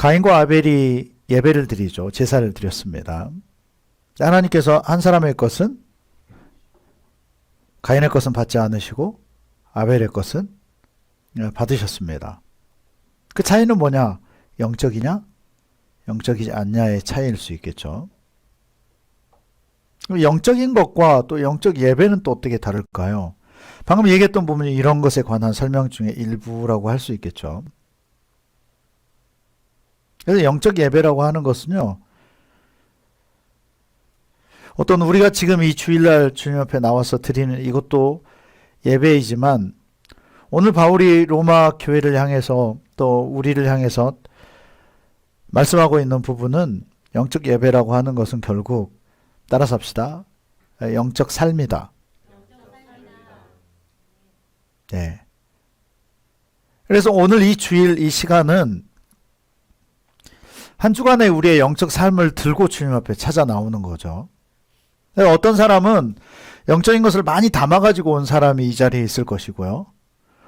가인과 아벨이 예배를 드리죠. 제사를 드렸습니다. 하나님께서 한 사람의 것은 가인의 것은 받지 않으시고 아벨의 것은 받으셨습니다. 그 차이는 뭐냐? 영적이냐? 영적이지 않냐의 차이일 수 있겠죠. 영적인 것과 또 영적 예배는 또 어떻게 다를까요? 방금 얘기했던 부분이 이런 것에 관한 설명 중에 일부라고 할 수 있겠죠. 그래서 영적 예배라고 하는 것은요, 어떤 우리가 지금 이 주일날 주님 앞에 나와서 드리는 이것도 예배이지만, 오늘 바울이 로마 교회를 향해서 또 우리를 향해서 말씀하고 있는 부분은 영적 예배라고 하는 것은 결국 따라서 합시다. 영적 삶이다. 네. 그래서 오늘 이 주일 이 시간은 한 주간의 우리의 영적 삶을 들고 주님 앞에 찾아 나오는 거죠. 어떤 사람은 영적인 것을 많이 담아가지고 온 사람이 이 자리에 있을 것이고요.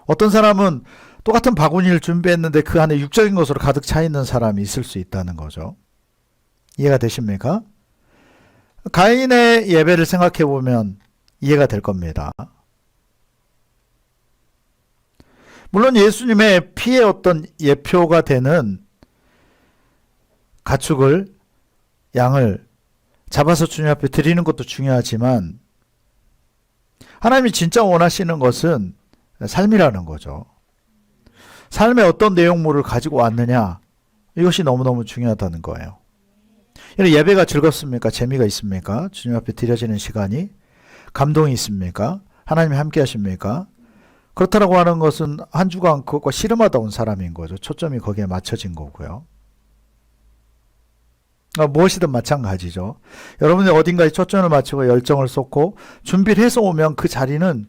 어떤 사람은 똑같은 바구니를 준비했는데 그 안에 육적인 것으로 가득 차 있는 사람이 있을 수 있다는 거죠. 이해가 되십니까? 가인의 예배를 생각해 보면 이해가 될 겁니다. 물론 예수님의 피의 어떤 예표가 되는 가축을, 양을 잡아서 주님 앞에 드리는 것도 중요하지만 하나님이 진짜 원하시는 것은 삶이라는 거죠. 삶의 어떤 내용물을 가지고 왔느냐, 이것이 너무너무 중요하다는 거예요. 예배가 즐겁습니까? 재미가 있습니까? 주님 앞에 드려지는 시간이 감동이 있습니까? 하나님이 함께 하십니까? 그렇다고 하는 것은 한 주간 그것과 씨름하다 온 사람인 거죠. 초점이 거기에 맞춰진 거고요. 무엇이든 마찬가지죠. 여러분이 어딘가에 초점을 맞추고 열정을 쏟고 준비를 해서 오면 그 자리는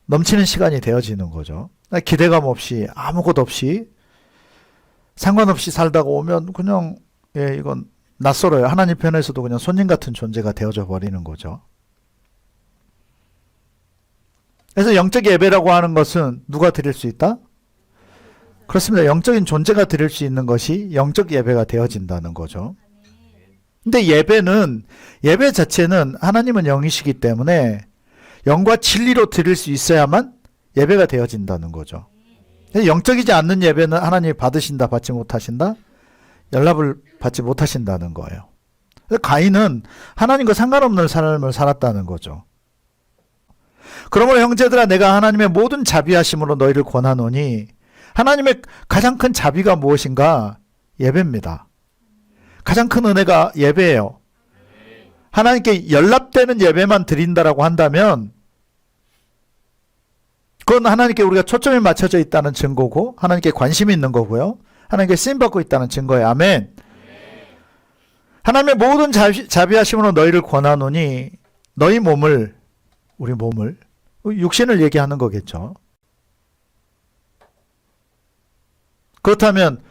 넘치는 시간이 되어지는 거죠. 기대감 없이 아무것도 없이 상관없이 살다가 오면 그냥 이건 낯설어요. 하나님 편에서도 그냥 손님 같은 존재가 되어져 버리는 거죠. 그래서 영적 예배라고 하는 것은 누가 드릴 수 있다? 그렇습니다. 영적인 존재가 드릴 수 있는 것이 영적 예배가 되어진다는 거죠. 근데 예배 자체는 하나님은 영이시기 때문에 영과 진리로 드릴 수 있어야만 예배가 되어진다는 거죠. 영적이지 않는 예배는 하나님이 받으신다, 받지 못하신다? 연락을 받지 못하신다는 거예요. 가인은 하나님과 상관없는 삶을 살았다는 거죠. 그러므로 형제들아, 내가 하나님의 모든 자비하심으로 너희를 권하노니, 하나님의 가장 큰 자비가 무엇인가? 예배입니다. 가장 큰 은혜가 예배예요. 하나님께 연락되는 예배만 드린다라고 한다면 그건 하나님께 우리가 초점이 맞춰져 있다는 증거고 하나님께 관심이 있는 거고요. 하나님께 쓰임받고 있다는 증거예요. 아멘. 하나님의 모든 자비하심으로 너희를 권하노니, 너희 몸을, 우리 몸을, 육신을 얘기하는 거겠죠. 그렇다면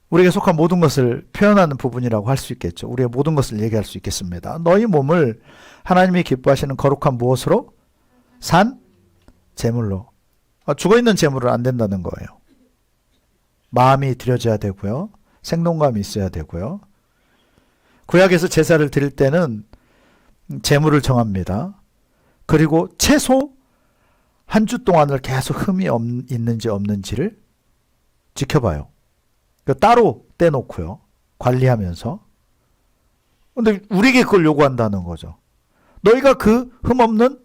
우리에게 속한 모든 것을 표현하는 부분이라고 할 수 있겠죠. 우리의 모든 것을 얘기할 수 있겠습니다. 너희 몸을 하나님이 기뻐하시는 거룩한 무엇으로? 산? 제물로. 죽어있는 제물은 안 된다는 거예요. 마음이 드려져야 되고요. 생동감이 있어야 되고요. 구약에서 제사를 드릴 때는 제물을 정합니다. 그리고 최소 한 주 동안을 계속 흠이 있는지 없는지를 지켜봐요. 따로 떼놓고요. 관리하면서. 근데 우리에게 그걸 요구한다는 거죠. 너희가 그 흠 없는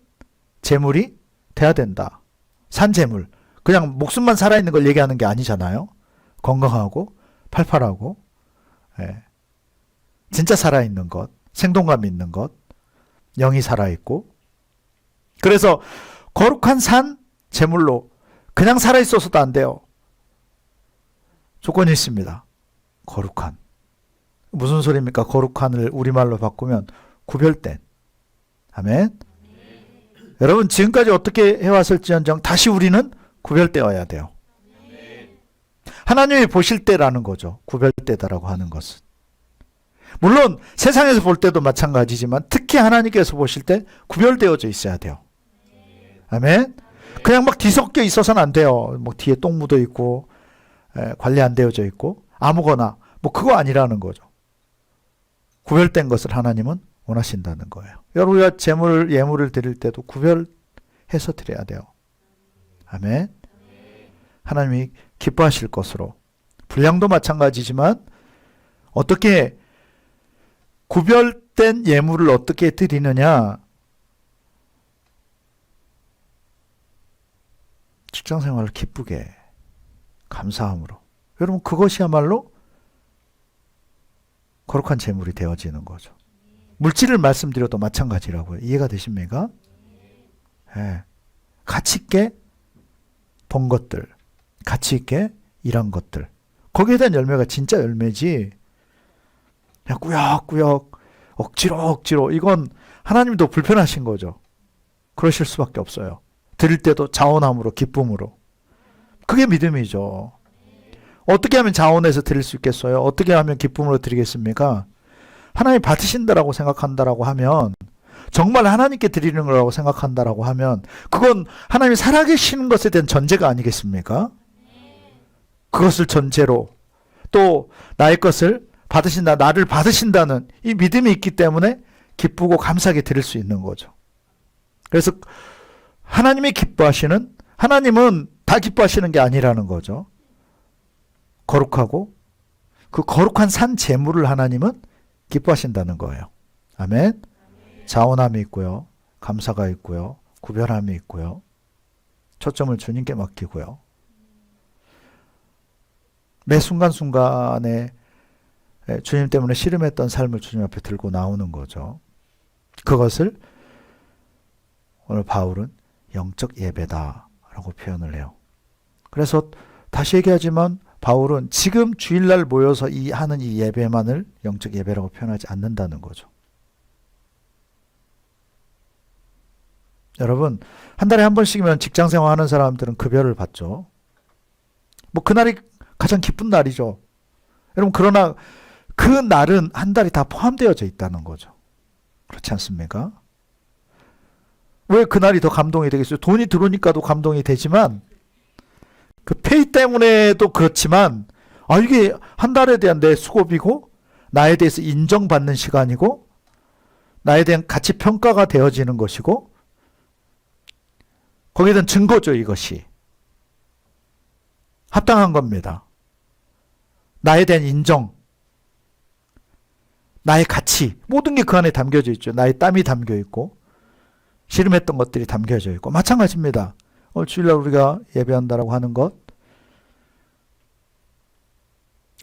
제물이 돼야 된다. 산제물. 그냥 목숨만 살아있는 걸 얘기하는 게 아니잖아요. 건강하고 팔팔하고 진짜 살아있는 것, 생동감 있는 것, 영이 살아있고. 그래서 거룩한 산 제물로 그냥 살아있어서도 안 돼요. 조건이 있습니다. 거룩한. 무슨 소리입니까? 거룩한을 우리말로 바꾸면 구별된. 아멘. 여러분 지금까지 어떻게 해왔을지언정 다시 우리는 구별되어야 돼요. 하나님이 보실 때라는 거죠. 구별되다라고 하는 것은. 물론 세상에서 볼 때도 마찬가지지만 특히 하나님께서 보실 때 구별되어져 있어야 돼요. 아멘. 그냥 막 뒤섞여 있어서는 안 돼요. 뭐 뒤에 똥 묻어 있고 관리 안 되어져 있고 아무거나 뭐 그거 아니라는 거죠. 구별된 것을 하나님은 원하신다는 거예요. 여러분, 우리가 재물, 예물을 드릴 때도 구별해서 드려야 돼요. 아멘. 하나님이 기뻐하실 것으로. 분량도 마찬가지지만 어떻게 구별된 예물을 어떻게 드리느냐. 직장생활을 기쁘게 감사함으로. 여러분, 그것이야말로 거룩한 재물이 되어지는 거죠. 물질을 말씀드려도 마찬가지라고요. 이해가 되십니까? 네. 가치 있게 본 것들, 가치 있게 일한 것들, 거기에 대한 열매가 진짜 열매지 그냥 꾸역꾸역 억지로 이건 하나님도 불편하신 거죠. 그러실 수밖에 없어요. 드릴 때도 자원함으로, 기쁨으로. 그게 믿음이죠. 어떻게 하면 자원해서 드릴 수 있겠어요? 어떻게 하면 기쁨으로 드리겠습니까? 하나님 받으신다라고 생각한다라고 하면, 정말 하나님께 드리는 거라고 생각한다라고 하면 그건 하나님이 살아계시는 것에 대한 전제가 아니겠습니까? 그것을 전제로 또 나의 것을 받으신다, 나를 받으신다는 이 믿음이 있기 때문에 기쁘고 감사하게 드릴 수 있는 거죠. 그래서 하나님이 기뻐하시는, 하나님은 다 기뻐하시는 게 아니라는 거죠. 거룩하고 그 거룩한 산 제물을 하나님은 기뻐하신다는 거예요. 아멘. 자원함이 있고요. 감사가 있고요. 구별함이 있고요. 초점을 주님께 맡기고요. 매 순간순간에 주님 때문에 씨름했던 삶을 주님 앞에 들고 나오는 거죠. 그것을 오늘 바울은 영적 예배다라고 표현을 해요. 그래서 다시 얘기하지만 바울은 지금 주일날 모여서 하는 이 예배만을 영적 예배라고 표현하지 않는다는 거죠. 여러분, 한 달에 한 번씩이면 직장생활 하는 사람들은 급여를 받죠. 뭐 그날이 가장 기쁜 날이죠. 여러분, 그러나 그 날은 한 달이 다 포함되어져 있다는 거죠. 그렇지 않습니까? 왜 그날이 더 감동이 되겠어요? 돈이 들어오니까도 감동이 되지만 그 페이 때문에도 그렇지만 이게 한 달에 대한 내 수고비고 나에 대해서 인정받는 시간이고 나에 대한 가치 평가가 되어지는 것이고 거기에 대한 증거죠. 이것이 합당한 겁니다. 나에 대한 인정, 나의 가치, 모든 게 그 안에 담겨져 있죠. 나의 땀이 담겨 있고 씨름했던 것들이 담겨져 있고 마찬가지입니다. 오늘 주일날 우리가 예배한다라고 하는 것,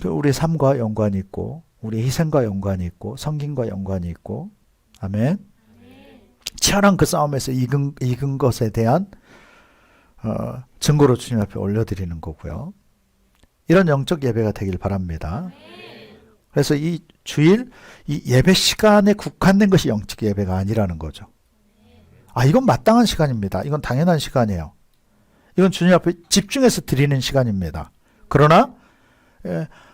우리의 삶과 연관이 있고 우리의 희생과 연관이 있고 섬김과 연관이 있고, 아멘. 치열한 그 싸움에서 이긴 것에 대한 증거로 주님 앞에 올려드리는 거고요. 이런 영적 예배가 되길 바랍니다. 그래서 이 주일 이 예배 시간에 국한된 것이 영적 예배가 아니라는 거죠. 이건 마땅한 시간입니다. 이건 당연한 시간이에요. 이건 주님 앞에 집중해서 드리는 시간입니다. 그러나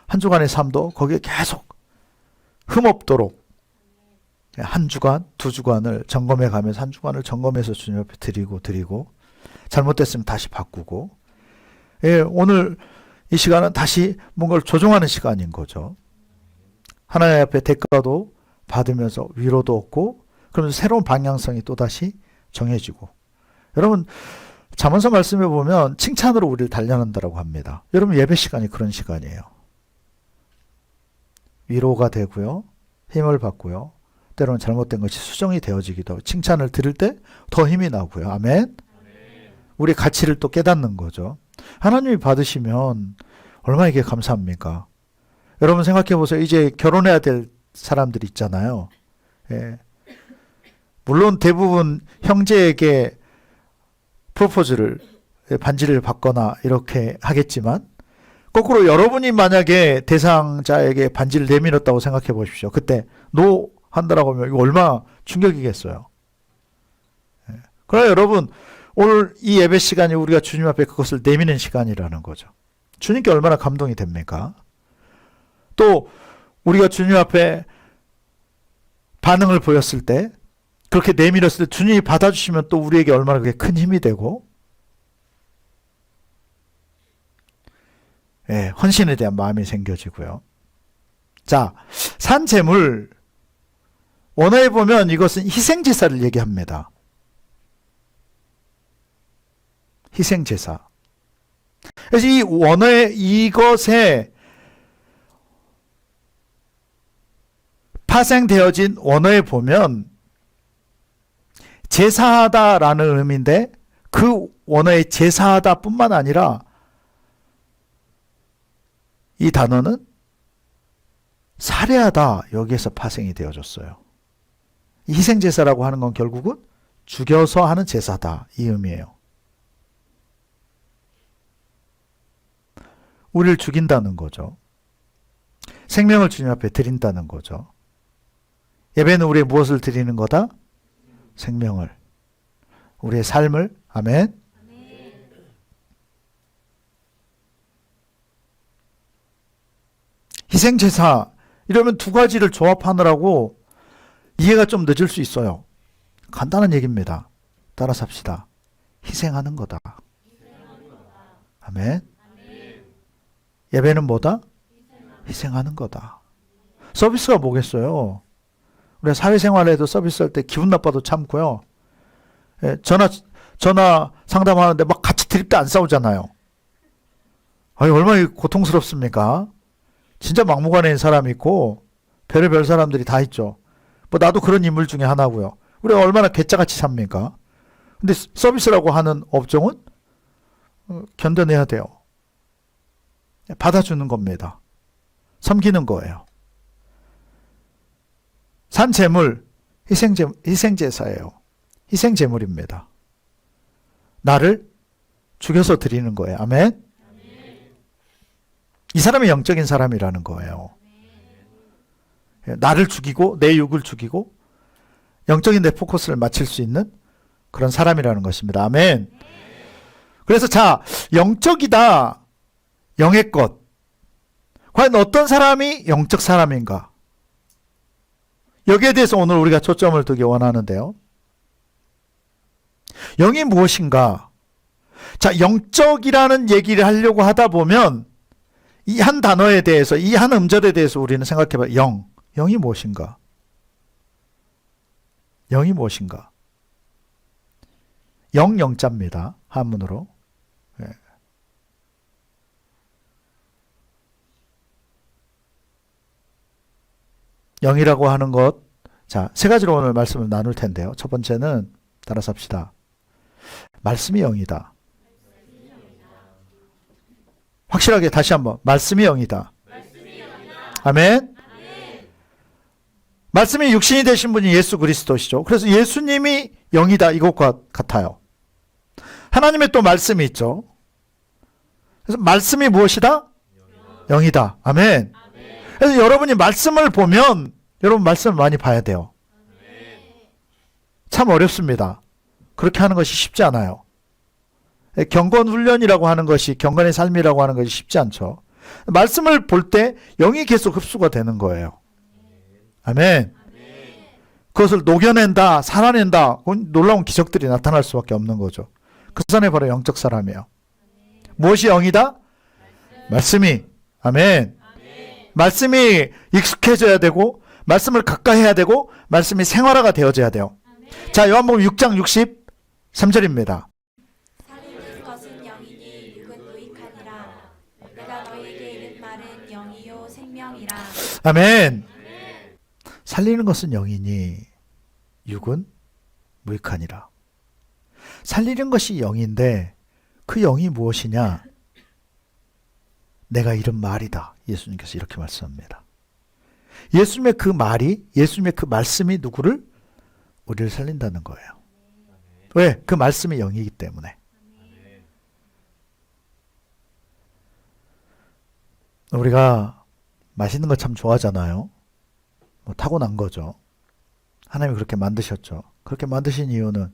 한 주간의 삶도 거기에 계속 흠없도록 한 주간, 두 주간을 점검해 가면서 한 주간을 점검해서 주님 앞에 드리고 잘못됐으면 다시 바꾸고, 오늘 이 시간은 다시 뭔가를 조정하는 시간인 거죠. 하나님 앞에 대가도 받으면서 위로도 얻고 그러면서 새로운 방향성이 또다시 정해지고. 여러분, 잠언서 말씀에 보면 칭찬으로 우리를 단련한다고 합니다. 여러분, 예배 시간이 그런 시간이에요. 위로가 되고요. 힘을 받고요. 때로는 잘못된 것이 수정이 되어지기도 하고 칭찬을 들을 때 더 힘이 나고요. 아멘. 우리의 가치를 또 깨닫는 거죠. 하나님이 받으시면 얼마나 이게 감사합니까? 여러분 생각해 보세요. 이제 결혼해야 될 사람들이 있잖아요. 물론 대부분 형제에게 프로포즈를, 반지를 받거나 이렇게 하겠지만 거꾸로 여러분이 만약에 대상자에게 반지를 내밀었다고 생각해 보십시오. 그때 노 한다라고 하면 이거 얼마나 충격이겠어요. 그러나 여러분, 오늘 이 예배 시간이 우리가 주님 앞에 그것을 내미는 시간이라는 거죠. 주님께 얼마나 감동이 됩니까? 또 우리가 주님 앞에 반응을 보였을 때, 그렇게 내밀었을 때 주님이 받아주시면 또 우리에게 얼마나 그게 큰 힘이 되고, 헌신에 대한 마음이 생겨지고요. 자, 산 제물, 원어에 보면 이것은 희생제사를 얘기합니다. 희생제사. 그래서 이 원어에 이것에 파생되어진 원어에 보면 제사하다라는 의미인데 그 원어의 제사하다 뿐만 아니라 이 단어는 살해하다 여기에서 파생이 되어졌어요. 희생제사라고 하는 건 결국은 죽여서 하는 제사다 이 의미예요. 우리를 죽인다는 거죠. 생명을 주님 앞에 드린다는 거죠. 예배는 우리의 무엇을 드리는 거다? 생명을. 우리의 삶을. 아멘. 희생제사 이러면 두 가지를 조합하느라고 이해가 좀 늦을 수 있어요. 간단한 얘기입니다. 따라서 합시다. 희생하는 거다. 아멘. 예배는 뭐다? 희생하는 거다. 서비스가 뭐겠어요? 우리가 사회생활에도 서비스할 때 기분 나빠도 참고요. 전화 상담하는데 막 같이 드립도 안 싸우잖아요. 아니, 얼마나 고통스럽습니까? 진짜 막무가내인 사람이 있고 별의별 사람들이 다 있죠. 뭐 나도 그런 인물 중에 하나고요. 우리가 얼마나 괴짜같이 삽니까? 근데 서비스라고 하는 업종은 견뎌내야 돼요. 받아주는 겁니다. 섬기는 거예요. 산제물, 희생제사예요. 희생제물입니다. 나를 죽여서 드리는 거예요. 아멘? 이 사람이 영적인 사람이라는 거예요. 나를 죽이고 내 육을 죽이고 영적인 내 포커스를 맞출 수 있는 그런 사람이라는 것입니다. 아멘. 그래서 자, 영적이다. 영의 것. 과연 어떤 사람이 영적 사람인가? 여기에 대해서 오늘 우리가 초점을 두기 원하는데요. 영이 무엇인가? 자, 영적이라는 얘기를 하려고 하다 보면 이 한 단어에 대해서, 이 한 음절에 대해서 우리는 생각해봐요. 영이 무엇인가? 영이 무엇인가? 영자입니다. 한문으로. 네. 영이라고 하는 것, 자, 세 가지로 오늘 말씀을 나눌 텐데요. 첫 번째는 따라서 합시다. 말씀이 영이다. 확실하게 다시 한번 말씀이 영이다. 아멘. 말씀이 육신이 되신 분이 예수 그리스도시죠. 그래서 예수님이 영이다 이것과 같아요. 하나님의 또 말씀이 있죠. 그래서 말씀이 무엇이다? 영이다. 아멘. 그래서 여러분이 말씀을 보면 여러분 말씀을 많이 봐야 돼요. 참 어렵습니다. 그렇게 하는 것이 쉽지 않아요. 경건훈련이라고 하는 것이, 경건의 삶이라고 하는 것이 쉽지 않죠. 말씀을 볼 때 영이 계속 흡수가 되는 거예요. 아멘. 그것을 녹여낸다, 살아낸다, 놀라운 기적들이 나타날 수밖에 없는 거죠. 그 사람이 바로 영적 사람이에요. 무엇이 영이다? 말씀이. 아멘. 말씀이 익숙해져야 되고, 말씀을 가까이 해야 되고, 말씀이 생활화가 되어져야 돼요. 자, 요한복음 6장 63절입니다. 살리는 것은 영이니 육은 무익하니라. 내가 너희에게 이른 말은 영이요 생명이라. 아멘. 살리는 것은 영이니 육은 무익하니라. 살리는 것이 영인데 그 영이 무엇이냐? 내가 이른 말이다. 예수님께서 이렇게 말씀합니다. 예수님의 그 말이, 예수님의 그 말씀이 누구를? 우리를 살린다는 거예요. 왜? 그 말씀이 영이기 때문에. 우리가 맛있는 거 참 좋아하잖아요. 뭐 타고난 거죠. 하나님이 그렇게 만드셨죠. 그렇게 만드신 이유는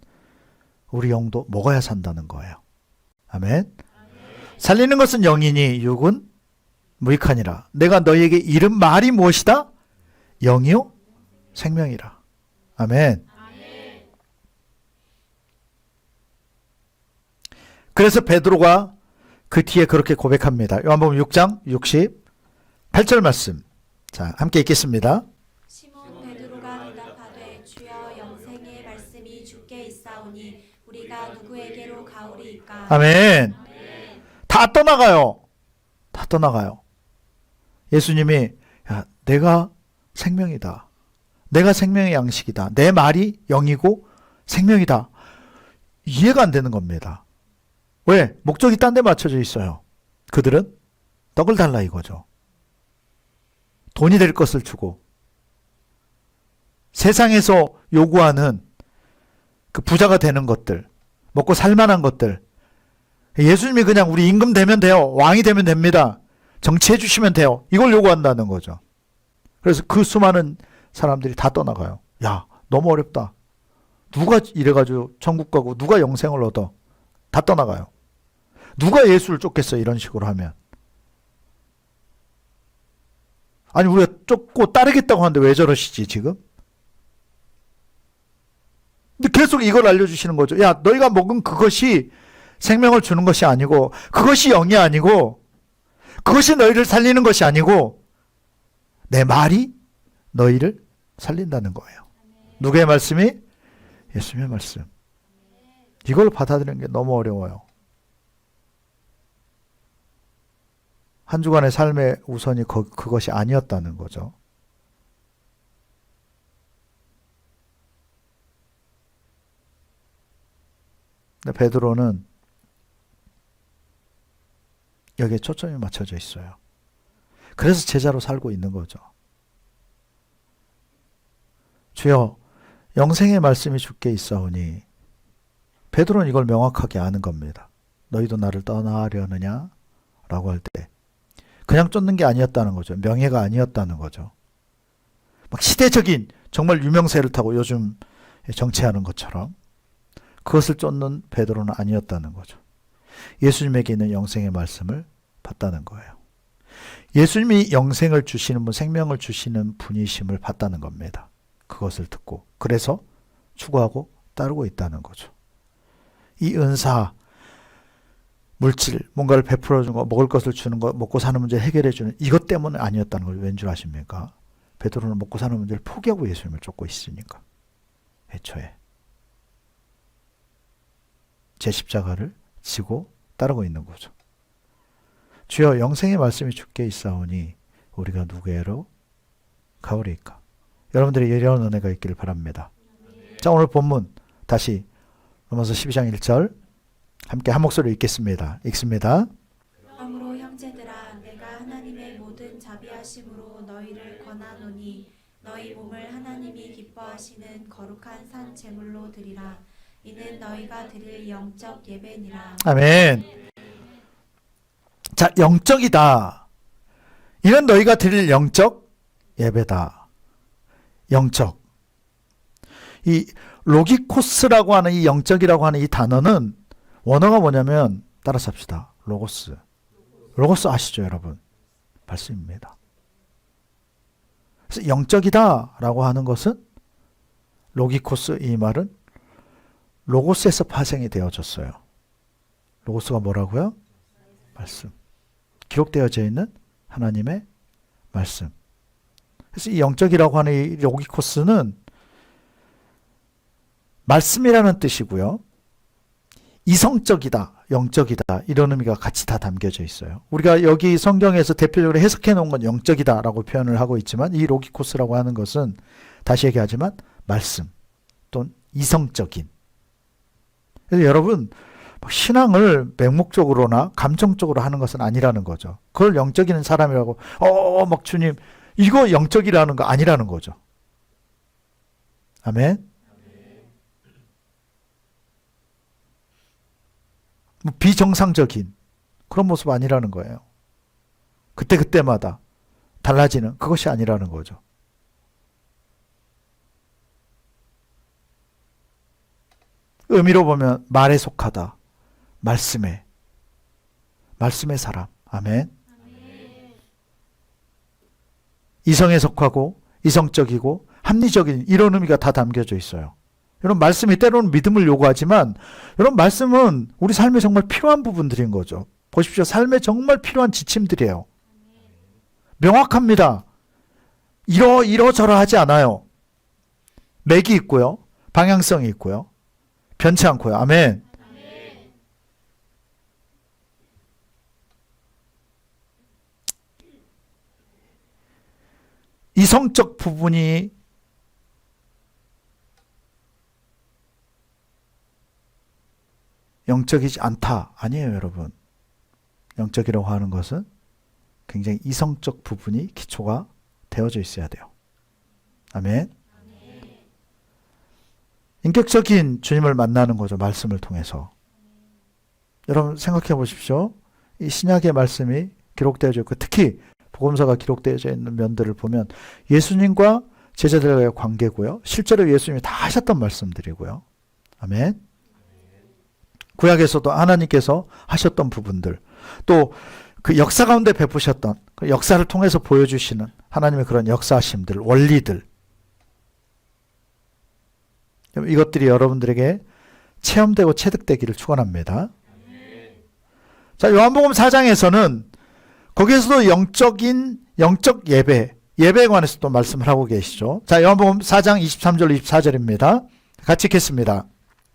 우리 영도 먹어야 산다는 거예요. 아멘. 살리는 것은 영이니 육은 무익하니라. 내가 너희에게 이른 말이 무엇이다? 영이요 생명이라. 아멘. 그래서 베드로가 그 뒤에 그렇게 고백합니다. 요한복음 6장 68절 말씀. 자, 함께 읽겠습니다. 시몬 베드로가 대답하되 주여 영생의 말씀이 주께 있사오니 우리가 누구에게로 가오리이까. 아멘. 다 떠나가요. 다 떠나가요. 예수님이 야, 내가 생명이다. 내가 생명의 양식이다. 내 말이 영이고 생명이다. 이해가 안 되는 겁니다. 왜? 목적이 딴 데 맞춰져 있어요. 그들은 떡을 달라 이거죠. 돈이 될 것을 주고 세상에서 요구하는 그 부자가 되는 것들, 먹고 살만한 것들, 예수님이 그냥 우리 임금 되면 돼요. 왕이 되면 됩니다. 정치해 주시면 돼요. 이걸 요구한다는 거죠. 그래서 그 수많은 사람들이 다 떠나가요. 야, 너무 어렵다. 누가 이래가지고 천국 가고 누가 영생을 얻어. 다 떠나가요. 누가 예수를 쫓겠어요, 이런 식으로 하면. 아니, 우리가 쫓고 따르겠다고 하는데 왜 저러시지 지금? 근데 계속 이걸 알려주시는 거죠. 야, 너희가 먹은 그것이 생명을 주는 것이 아니고, 그것이 영이 아니고, 그것이 너희를 살리는 것이 아니고, 내 말이 너희를 살린다는 거예요. 누구의 말씀이? 예수님의 말씀. 이걸 받아들이는 게 너무 어려워요. 한 주간의 삶의 우선이 그것이 아니었다는 거죠. 근데 베드로는 여기에 초점이 맞춰져 있어요. 그래서 제자로 살고 있는 거죠. 주여, 영생의 말씀이 주께 있사오니, 베드로는 이걸 명확하게 아는 겁니다. 너희도 나를 떠나려느냐? 라고 할 때 그냥 쫓는 게 아니었다는 거죠. 명예가 아니었다는 거죠. 막 시대적인 정말 유명세를 타고 요즘 정치하는 것처럼 그것을 쫓는 베드로는 아니었다는 거죠. 예수님에게 있는 영생의 말씀을 봤다는 거예요. 예수님이 영생을 주시는 분, 생명을 주시는 분이심을 봤다는 겁니다. 그것을 듣고 그래서 추구하고 따르고 있다는 거죠. 이 은사, 물질, 뭔가를 베풀어 주는 거, 먹을 것을 주는 거, 먹고 사는 문제를 해결해 주는 이것 때문에 아니었다는 걸 왠 줄 아십니까? 베드로는 먹고 사는 문제를 포기하고 예수님을 쫓고 있으니까. 애초에 제 십자가를 지고 따르고 있는 거죠. 주여, 영생의 말씀이 주께 있사오니 우리가 누구에로 가오리이까. 여러분들의 예리한 은혜가 있기를 바랍니다. 자, 오늘 본문 다시 로마서 12장 1절 함께 한 목소리로 읽겠습니다. 읽습니다. 그러므로 형제들아, 내가 하나님의 모든 자비하심으로 너희를 권하노니 너희 몸을 하나님이 기뻐하시는 거룩한 산 제물로 드리라. 이는 너희가 드릴 영적 예배니라. 아멘. 자, 영적이다. 이는 너희가 드릴 영적 예배다. 영적. 이 로기코스라고 하는 이 영적이라고 하는 이 단어는 원어가 뭐냐면 따라서 합시다. 로고스. 로고스 아시죠, 여러분? 말씀입니다. 그래서 영적이다라고 하는 것은 로기코스, 이 말은 로고스에서 파생이 되어졌어요. 로고스가 뭐라고요? 말씀. 기록되어져 있는 하나님의 말씀. 그래서 이 영적이라고 하는 이 로기코스는 말씀이라는 뜻이고요. 이성적이다, 영적이다, 이런 의미가 같이 다 담겨져 있어요. 우리가 여기 성경에서 대표적으로 해석해 놓은 건 영적이다라고 표현을 하고 있지만 이 로기코스라고 하는 것은 다시 얘기하지만 말씀 또는 이성적인. 그래서 여러분, 신앙을 맹목적으로나 감정적으로 하는 것은 아니라는 거죠. 그걸 영적인 사람이라고 막 주님 이거 영적이라는 거 아니라는 거죠. 아멘. 비정상적인 그런 모습 아니라는 거예요. 그때마다 달라지는 그것이 아니라는 거죠. 의미로 보면 말에 속하다. 말씀의 사람. 아멘. 이성에 속하고 이성적이고 합리적인 이런 의미가 다 담겨져 있어요. 여러분, 말씀이 때로는 믿음을 요구하지만 여러분, 말씀은 우리 삶에 정말 필요한 부분들인 거죠. 보십시오. 삶에 정말 필요한 지침들이에요. 명확합니다. 이러저러 하지 않아요. 맥이 있고요. 방향성이 있고요. 변치 않고요. 아멘. 이성적 부분이 영적이지 않다. 아니에요, 여러분. 영적이라고 하는 것은 굉장히 이성적 부분이 기초가 되어져 있어야 돼요. 아멘. 인격적인 주님을 만나는 거죠. 말씀을 통해서. 여러분 생각해 보십시오. 이 신약의 말씀이 기록되어져 있고 특히 복음서가 기록되어져 있는 면들을 보면 예수님과 제자들과의 관계고요. 실제로 예수님이 다 하셨던 말씀들이고요. 아멘. 구약에서도 하나님께서 하셨던 부분들, 또 그 역사 가운데 베푸셨던 그 역사를 통해서 보여주시는 하나님의 그런 역사심들, 원리들, 이것들이 여러분들에게 체험되고 체득되기를 축원합니다. 자, 요한복음 4장에서는 거기에서도 영적 예배에 관해서 또 말씀을 하고 계시죠. 자, 요한복음 4장 23절 24절입니다. 같이 읽겠습니다.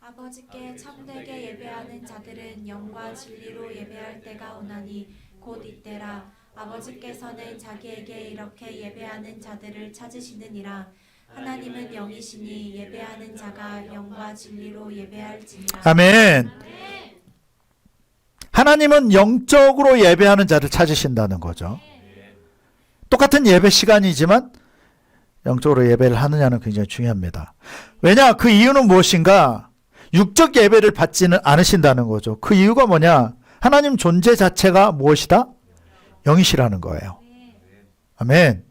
아버지께 참되게 예배하는 자들은 영과 진리로 예배할 때가 오나니 곧 이때라. 아버지께서는 자기에게 이렇게 예배하는 자들을 찾으시느니라. 하나님은 영이시니 예배하는 자가 영과 진리로 예배할지니라. 아멘. 하나님은 영적으로 예배하는 자를 찾으신다는 거죠. 똑같은 예배 시간이지만 영적으로 예배를 하느냐는 굉장히 중요합니다. 왜냐? 그 이유는 무엇인가? 육적 예배를 받지는 않으신다는 거죠. 그 이유가 뭐냐? 하나님 존재 자체가 무엇이다? 영이시라는 거예요. 아멘.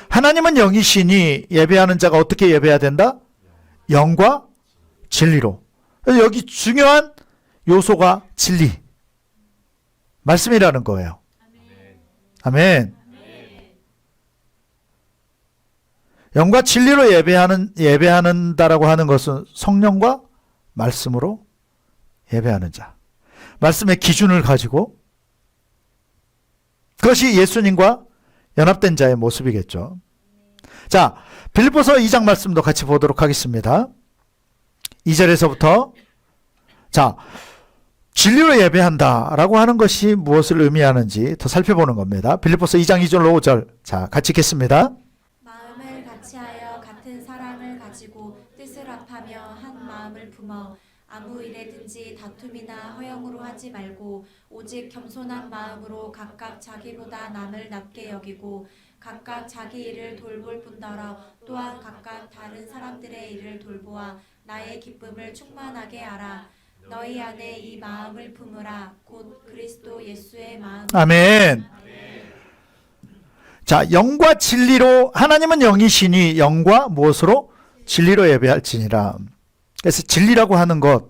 하나님은 영이시니 예배하는 자가 어떻게 예배해야 된다? 영과 진리로. 여기 중요한 요소가 진리. 말씀이라는 거예요. 아멘. 영과 진리로 예배하는다라고 하는 것은 성령과 말씀으로 예배하는 자. 말씀의 기준을 가지고 그것이 예수님과 연합된 자의 모습이겠죠. 자, 빌립보서 2장 말씀도 같이 보도록 하겠습니다. 2절에서부터 자, 진리로 예배한다라고 하는 것이 무엇을 의미하는지 더 살펴보는 겁니다. 빌립보서 2장 2절로 5절. 자, 같이 읽겠습니다. 마음을 같이하여 같은 사랑을 가지고 뜻을 합하며 한 마음을 품어 아무 일에든지 다툼이나 허영으로 하지 말고 오직 겸손한 마음으로 각각 자기보다 남을 낮게 여기고 각각 자기 일을 돌볼 뿐더러 또한 각각 다른 사람들의 일을 돌보아 나의 기쁨을 충만하게 하라. 너희 안에 이 마음을 품으라. 곧 그리스도 예수의 마음. 아멘. 자, 영과 진리로, 하나님은 영이시니 영과 무엇으로? 진리로 예배할지니라. 그래서 진리라고 하는 것,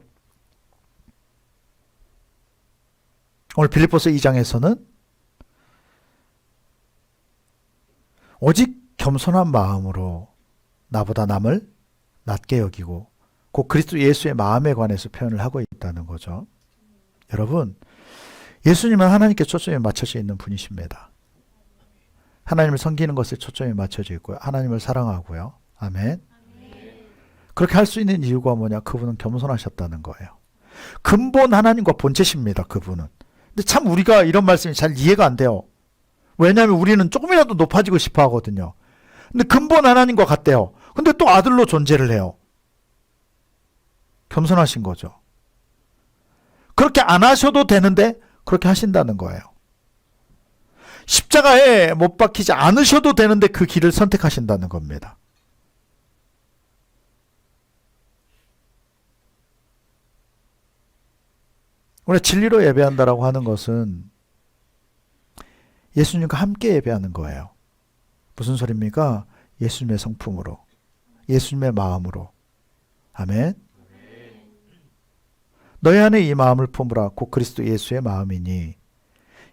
오늘 빌립보서 2장에서는 오직 겸손한 마음으로 나보다 남을 낮게 여기고 곧 그리스도 예수의 마음에 관해서 표현을 하고 있다는 거죠. 여러분, 예수님은 하나님께 초점이 맞춰져 있는 분이십니다. 하나님을 섬기는 것에 초점이 맞춰져 있고요. 하나님을 사랑하고요. 아멘. 그렇게 할 수 있는 이유가 뭐냐? 그분은 겸손하셨다는 거예요. 근본 하나님과 본체십니다. 그분은. 근데 참 우리가 이런 말씀이 잘 이해가 안 돼요. 왜냐하면 우리는 조금이라도 높아지고 싶어 하거든요. 근데 근본 하나님과 같대요. 근데 또 아들로 존재를 해요. 겸손하신 거죠. 그렇게 안 하셔도 되는데 그렇게 하신다는 거예요. 십자가에 못 박히지 않으셔도 되는데 그 길을 선택하신다는 겁니다. 우리가 진리로 예배한다라고 하는 것은 예수님과 함께 예배하는 거예요. 무슨 소리입니까? 예수님의 성품으로, 예수님의 마음으로. 아멘. 너희 안에 이 마음을 품으라. 곧 그리스도 예수의 마음이니.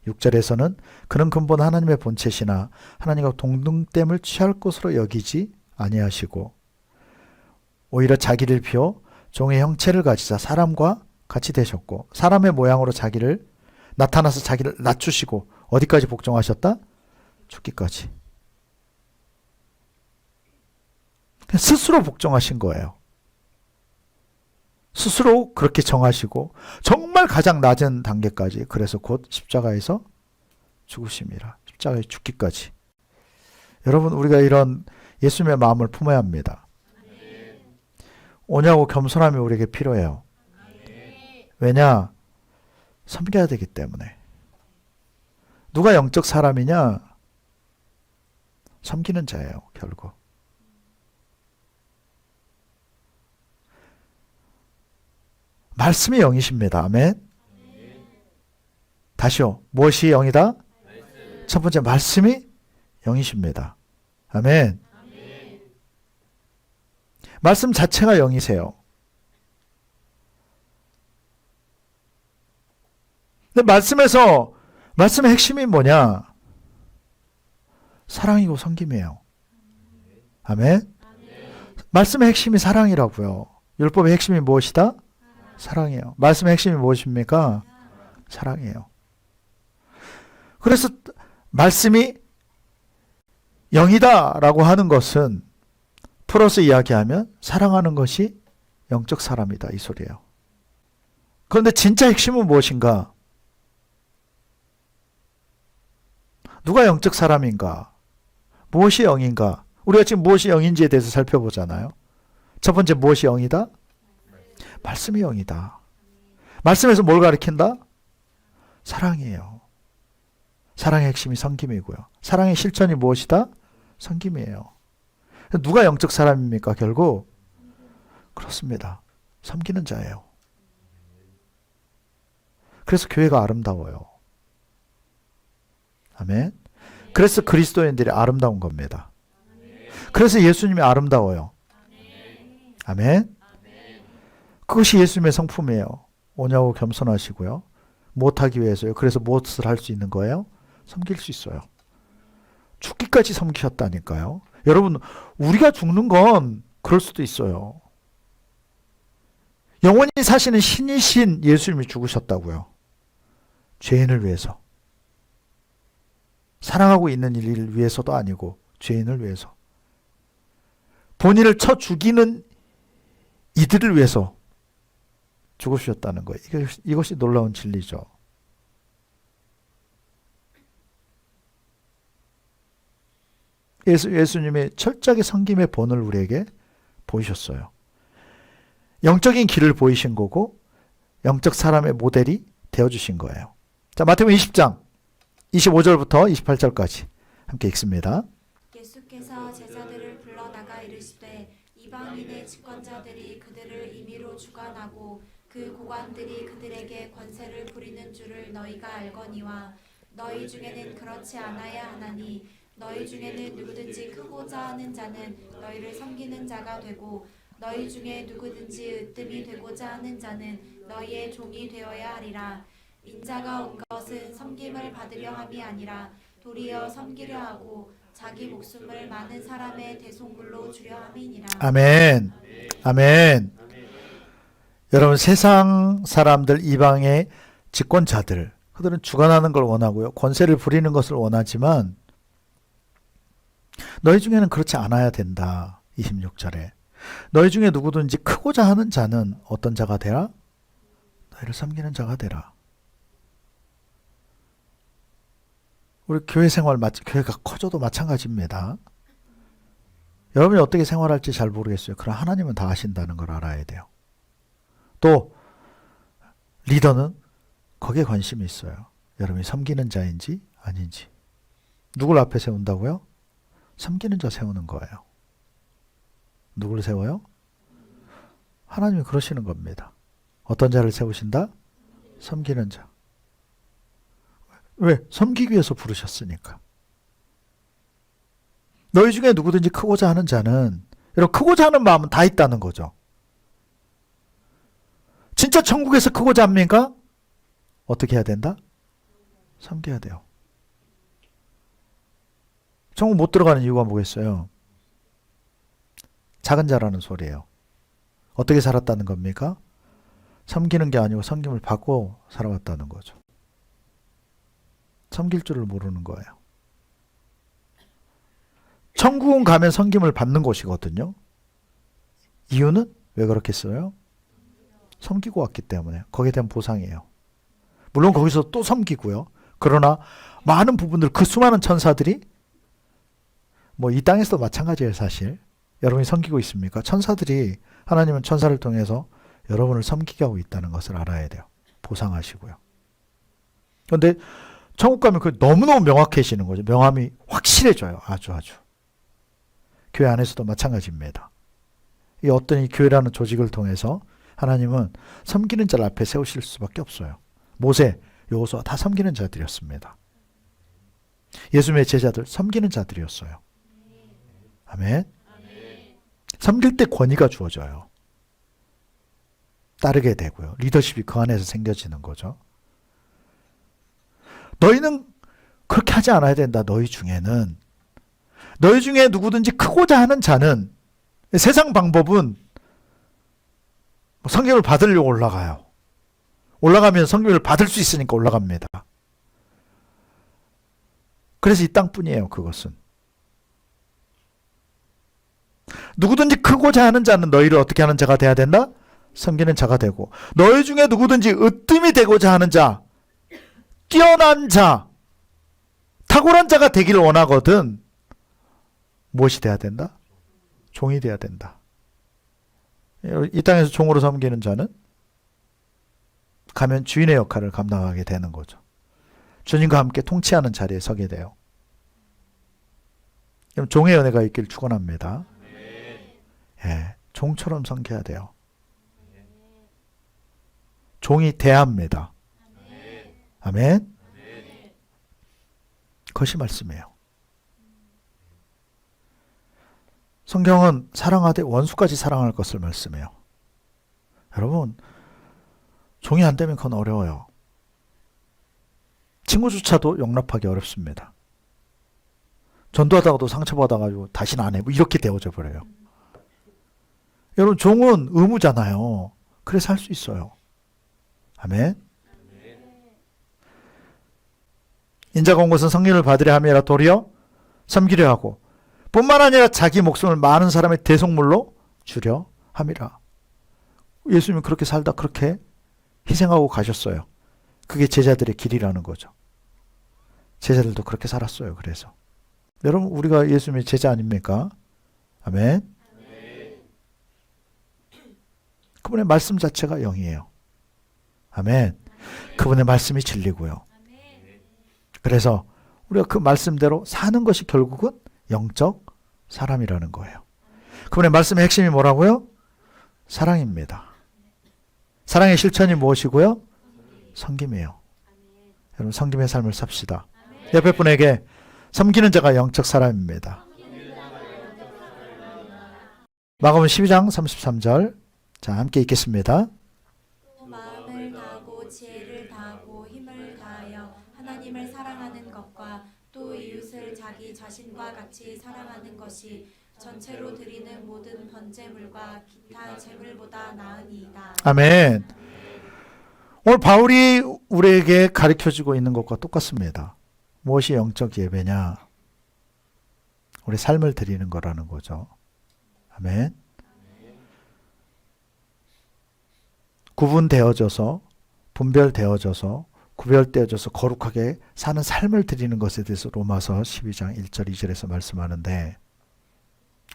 6절에서는 그는 근본 하나님의 본체시나 하나님과 동등됨을 취할 것으로 여기지 아니하시고 오히려 자기를 비워 종의 형체를 가지사 사람과 같이 되셨고 사람의 모양으로 자기를 나타나서 자기를 낮추시고 어디까지 복종하셨다? 죽기까지. 스스로 복종하신 거예요. 스스로 그렇게 정하시고 정말 가장 낮은 단계까지, 그래서 곧 십자가에서 죽으심이라. 십자가에 죽기까지. 여러분, 우리가 이런 예수님의 마음을 품어야 합니다. 온유하고 겸손함이 우리에게 필요해요. 왜냐? 섬겨야 되기 때문에. 누가 영적 사람이냐? 섬기는 자예요, 결국. 말씀이 영이십니다. 아멘. 다시요. 무엇이 영이다? 첫 번째, 말씀이 영이십니다. 아멘. 말씀 자체가 영이세요. 근데 말씀의 핵심이 뭐냐? 사랑이고 섬김이에요. 아멘. 말씀의 핵심이 사랑이라고요. 율법의 핵심이 무엇이다? 사랑이에요. 말씀의 핵심이 무엇입니까? 사랑이에요. 그래서 말씀이 영이다라고 하는 것은 풀어서 이야기하면 사랑하는 것이 영적 사람이다, 이 소리예요. 그런데 진짜 핵심은 무엇인가? 누가 영적 사람인가? 무엇이 영인가? 우리가 지금 무엇이 영인지에 대해서 살펴보잖아요. 첫 번째, 무엇이 영이다? 말씀이 영이다. 말씀에서 뭘 가리킨다? 사랑이에요. 사랑의 핵심이 섬김이고요. 사랑의 실천이 무엇이다? 섬김이에요. 누가 영적 사람입니까? 결국 그렇습니다. 섬기는 자예요. 그래서 교회가 아름다워요. 아멘. 그래서 그리스도인들이 아름다운 겁니다. 그래서 예수님이 아름다워요. 아멘. 그것이 예수님의 성품이에요. 온유하고 겸손하시고요. 못하기 위해서요. 그래서 무엇을 할 수 있는 거예요? 섬길 수 있어요. 죽기까지 섬기셨다니까요. 여러분, 우리가 죽는 건 그럴 수도 있어요. 영원히 사시는 신이신 예수님이 죽으셨다고요. 죄인을 위해서. 사랑하고 있는 일을 위해서도 아니고 죄인을 위해서. 본인을 쳐 죽이는 이들을 위해서 죽으셨다는 거예요. 이것이 놀라운 진리죠. 예수님의 철저하게 섬김의 본을 우리에게 보이셨어요. 영적인 길을 보이신 거고 영적 사람의 모델이 되어주신 거예요. 자, 마태복음 20장 25절부터 28절까지 함께 읽습니다. 예수께서 제자들을 불러다가 이르시되 이방인의 집권자들이 그들을 임의로 주관하고 그 고관들이 그들에게 권세를 부리는 줄을 너희가 알거니와 너희 중에는 그렇지 않아야 하나니 너희 중에는 누구든지 크고자 하는 자는 너희를 섬기는 자가 되고 너희 중에 누구든지 으뜸이 되고자 하는 자는 너희의 종이 되어야 하리라. 인자가 온 것은 섬김을 받으려 함이 아니라 도리어 섬기려 하고 자기 목숨을 많은 사람의 대속물로 주려 함이니라. 아멘. 아멘. 여러분, 세상 사람들, 이방의 집권자들, 그들은 주관하는 걸 원하고요. 권세를 부리는 것을 원하지만 너희 중에는 그렇지 않아야 된다. 26절에. 너희 중에 누구든지 크고자 하는 자는 어떤 자가 되라? 너희를 섬기는 자가 되라. 우리 교회 생활, 교회가 커져도 마찬가지입니다. 여러분이 어떻게 생활할지 잘 모르겠어요. 그러나 하나님은 다 아신다는 걸 알아야 돼요. 또 리더는 거기에 관심이 있어요. 여러분이 섬기는 자인지 아닌지. 누굴 앞에 세운다고요? 섬기는 자 세우는 거예요. 누구를 세워요? 하나님이 그러시는 겁니다. 어떤 자를 세우신다? 섬기는 자. 왜? 섬기기 위해서 부르셨으니까. 너희 중에 누구든지 크고자 하는 자는, 여러분, 크고자 하는 마음은 다 있다는 거죠. 진짜 천국에서 크고자 합니까? 어떻게 해야 된다? 섬겨야 돼요. 천국 못 들어가는 이유가 뭐겠어요? 작은 자라는 소리예요. 어떻게 살았다는 겁니까? 섬기는 게 아니고 섬김을 받고 살아왔다는 거죠. 섬길 줄을 모르는 거예요. 천국은 가면 섬김을 받는 곳이거든요. 이유는 왜 그렇겠어요? 섬기고 왔기 때문에. 거기에 대한 보상이에요. 물론 거기서 또 섬기고요. 그러나 많은 부분들, 그 수많은 천사들이 뭐 이 땅에서도 마찬가지예요. 사실 여러분이 섬기고 있습니까? 천사들이, 하나님은 천사를 통해서 여러분을 섬기게 하고 있다는 것을 알아야 돼요. 보상하시고요. 그런데 천국 가면 그 너무너무 명확해지는 거죠. 명함이 확실해져요. 아주. 교회 안에서도 마찬가지입니다. 이 어떤 이 교회라는 조직을 통해서 하나님은 섬기는 자를 앞에 세우실 수밖에 없어요. 모세, 여호수아 다 섬기는 자들이었습니다. 예수님의 제자들 섬기는 자들이었어요. 아멘. 섬길 때 권위가 주어져요. 따르게 되고요. 리더십이 그 안에서 생겨지는 거죠. 너희는 그렇게 하지 않아야 된다. 너희 중에 누구든지 크고자 하는 자는, 세상 방법은 성경을 받으려고 올라가요. 올라가면 성경을 받을 수 있으니까 올라갑니다. 그래서 이 땅뿐이에요. 그것은. 누구든지 크고자 하는 자는 너희를 어떻게 하는 자가 돼야 된다? 섬기는 자가 되고, 너희 중에 누구든지 으뜸이 되고자 하는 자, 뛰어난 자, 탁월한 자가 되기를 원하거든 무엇이 돼야 된다? 종이 돼야 된다. 이 땅에서 종으로 섬기는 자는 가면 주인의 역할을 감당하게 되는 거죠. 주님과 함께 통치하는 자리에 서게 돼요. 그럼 종의 은혜가 있기를 축원합니다. 예, 종처럼 섬겨야 돼요. 종이 대합니다. 아멘. 그것이 말씀이에요. 성경은 사랑하되 원수까지 사랑할 것을 말씀해요. 여러분, 종이 안 되면 그건 어려워요. 친구조차도 용납하기 어렵습니다. 전도하다가도 상처받아가지고 다시는 안 해. 뭐 이렇게 되어져 버려요. 여러분, 종은 의무잖아요. 그래서 할 수 있어요. 아멘. 인자가 온 것은 성령을 받으려 함이라 도리어 섬기려 하고, 뿐만 아니라 자기 목숨을 많은 사람의 대속물로 주려 함이라. 예수님은 그렇게 살다 그렇게 희생하고 가셨어요. 그게 제자들의 길이라는 거죠. 제자들도 그렇게 살았어요. 그래서 여러분, 우리가 예수님의 제자 아닙니까? 아멘. 그분의 말씀 자체가 영이에요. 아멘. 그분의 말씀이 진리고요. 그래서 우리가 그 말씀대로 사는 것이 결국은 영적 사람이라는 거예요. 그분의 말씀의 핵심이 뭐라고요? 사랑입니다. 사랑의 실천이 무엇이고요? 섬김이에요. 여러분, 섬김의 삶을 삽시다. 옆에 분에게 섬기는 자가 영적 사람입니다. 마가복음 12장 33절. 자, 함께 읽겠습니다. 마음을 다하고 지혜를 다하고 힘을 다하여 하나님을 사랑하는 것과 또 이웃을 자기 자신과 같이 사랑하는 것이 전체로 드리는 모든 번제물과 기타 제물보다 나으니이다. 아멘. 오늘 바울이 우리에게 가르쳐주고 있는 것과 똑같습니다. 무엇이 영적 예배냐? 우리 삶을 드리는 거라는 거죠. 아멘. 구분되어져서, 분별되어져서, 구별되어져서 거룩하게 사는 삶을 드리는 것에 대해서 로마서 12장 1절 2절에서 말씀하는데,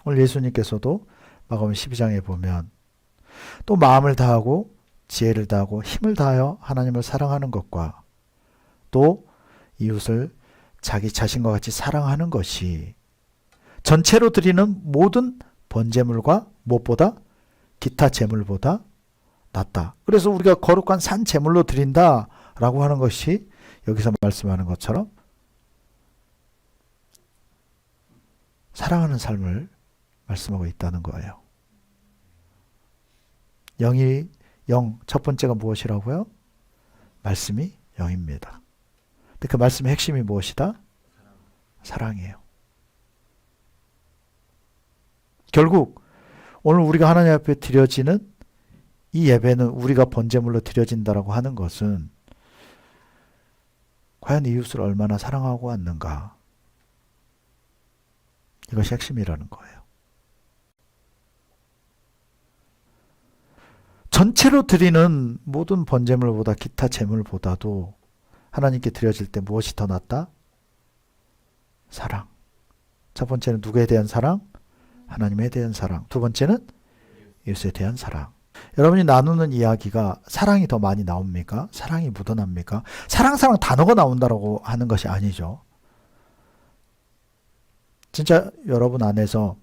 오늘 예수님께서도 마가복음 12장에 보면 또 마음을 다하고 지혜를 다하고 힘을 다하여 하나님을 사랑하는 것과 또 이웃을 자기 자신과 같이 사랑하는 것이 전체로 드리는 모든 번제물과 무엇보다 기타 제물보다 낫다. 그래서 우리가 거룩한 산 제물로 드린다라고 하는 것이 여기서 말씀하는 것처럼 사랑하는 삶을 말씀하고 있다는 거예요. 영, 첫 번째가 무엇이라고요? 말씀이 영입니다. 근데 그 말씀의 핵심이 무엇이다? 사랑이에요. 결국 오늘 우리가 하나님 앞에 드려지는 이 예배는, 우리가 번제물로 드려진다라고 하는 것은 과연 이웃을 얼마나 사랑하고 왔는가? 이것이 핵심이라는 거예요. 전체로 드리는 모든 번제물보다 기타 제물보다도 하나님께 드려질 때 무엇이 더 낫다? 사랑. 첫 번째는 누구에 대한 사랑? 하나님에 대한 사랑. 두 번째는 이웃에 대한 사랑. 여러분이 나누는 이야기가 사랑이 더 많이 나옵니까? 사랑이 묻어납니까? 사랑 단어가 나온다고 하는 것이 아니죠. 진짜 여러분 안에서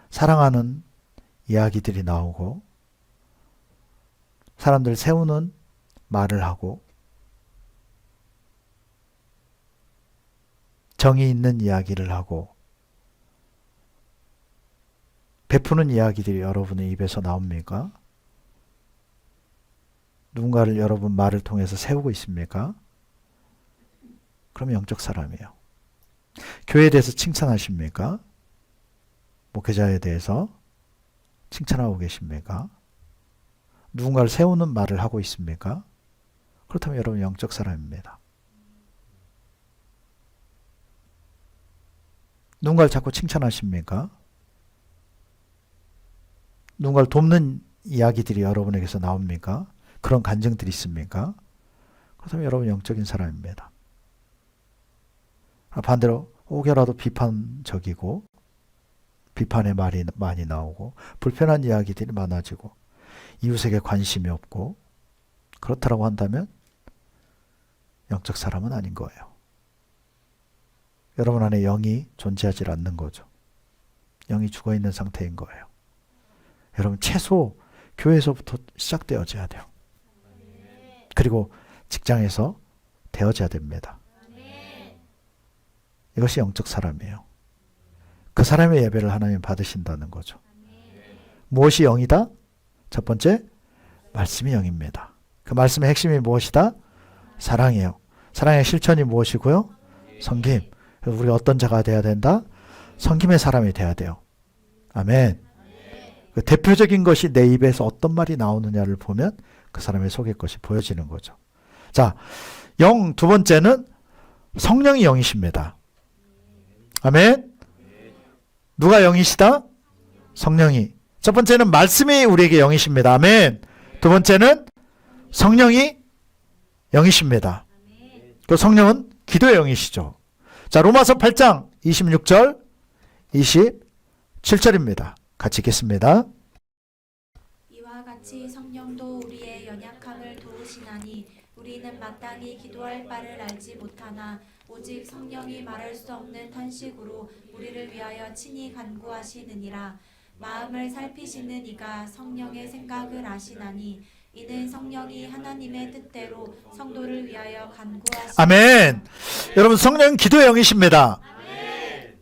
사랑하는 이야기들이 나오고 사람들 세우는 말을 하고 정이 있는 이야기를 하고 베푸는 이야기들이 여러분의 입에서 나옵니까? 누군가를 여러분 말을 통해서 세우고 있습니까? 그럼 영적 사람이에요. 교회에 대해서 칭찬하십니까? 목회자에 대해서 칭찬하고 계십니까? 누군가를 세우는 말을 하고 있습니까? 그렇다면 여러분 영적 사람입니다. 누군가를 자꾸 칭찬하십니까? 누군가를 돕는 이야기들이 여러분에게서 나옵니까? 그런 간증들이 있습니까? 그렇다면 여러분 영적인 사람입니다. 반대로 혹여라도 비판적이고 비판의 말이 많이 나오고 불편한 이야기들이 많아지고 이웃에게 관심이 없고 그렇다고 한다면 영적 사람은 아닌 거예요. 여러분 안에 영이 존재하지 않는 거죠. 영이 죽어있는 상태인 거예요. 여러분 최소 교회에서부터 시작되어져야 돼요. 그리고 직장에서 되어져야 됩니다. 이것이 영적 사람이에요. 그 사람의 예배를 하나님 받으신다는 거죠. 무엇이 영이다? 첫 번째, 말씀이 영입니다. 그 말씀의 핵심이 무엇이다? 사랑이에요. 사랑의 실천이 무엇이고요? 섬김. 그래서 우리가 어떤 자가 돼야 된다? 섬김의 사람이 돼야 돼요. 아멘. 그 대표적인 것이 내 입에서 어떤 말이 나오느냐를 보면 그 사람의 속의 것이 보여지는 거죠. 자, 영 두 번째는 성령이 영이십니다. 아멘. 누가 영이시다? 성령이. 첫 번째는 말씀이 우리에게 영이십니다. 아멘. 두 번째는 성령이 영이십니다. 그 성령은 기도의 영이시죠. 자, 로마서 8장 26절 27절입니다. 같이 읽겠습니다. 이와 같이 성령도 우리의 연약함을 도우시나니 우리는 마땅히 기도할 바를 알지 못하나 오직 성령이 말할 수 없는 탄식으로 우리를 위하여 친히 간구하시느니라. 마음을 살피시는 이가 성령의 생각을 아시나니 이는 성령이 하나님의 뜻대로 성도를 위하여 간구하시니. 아멘. 여러분 성령은 기도의 영이십니다. 아멘.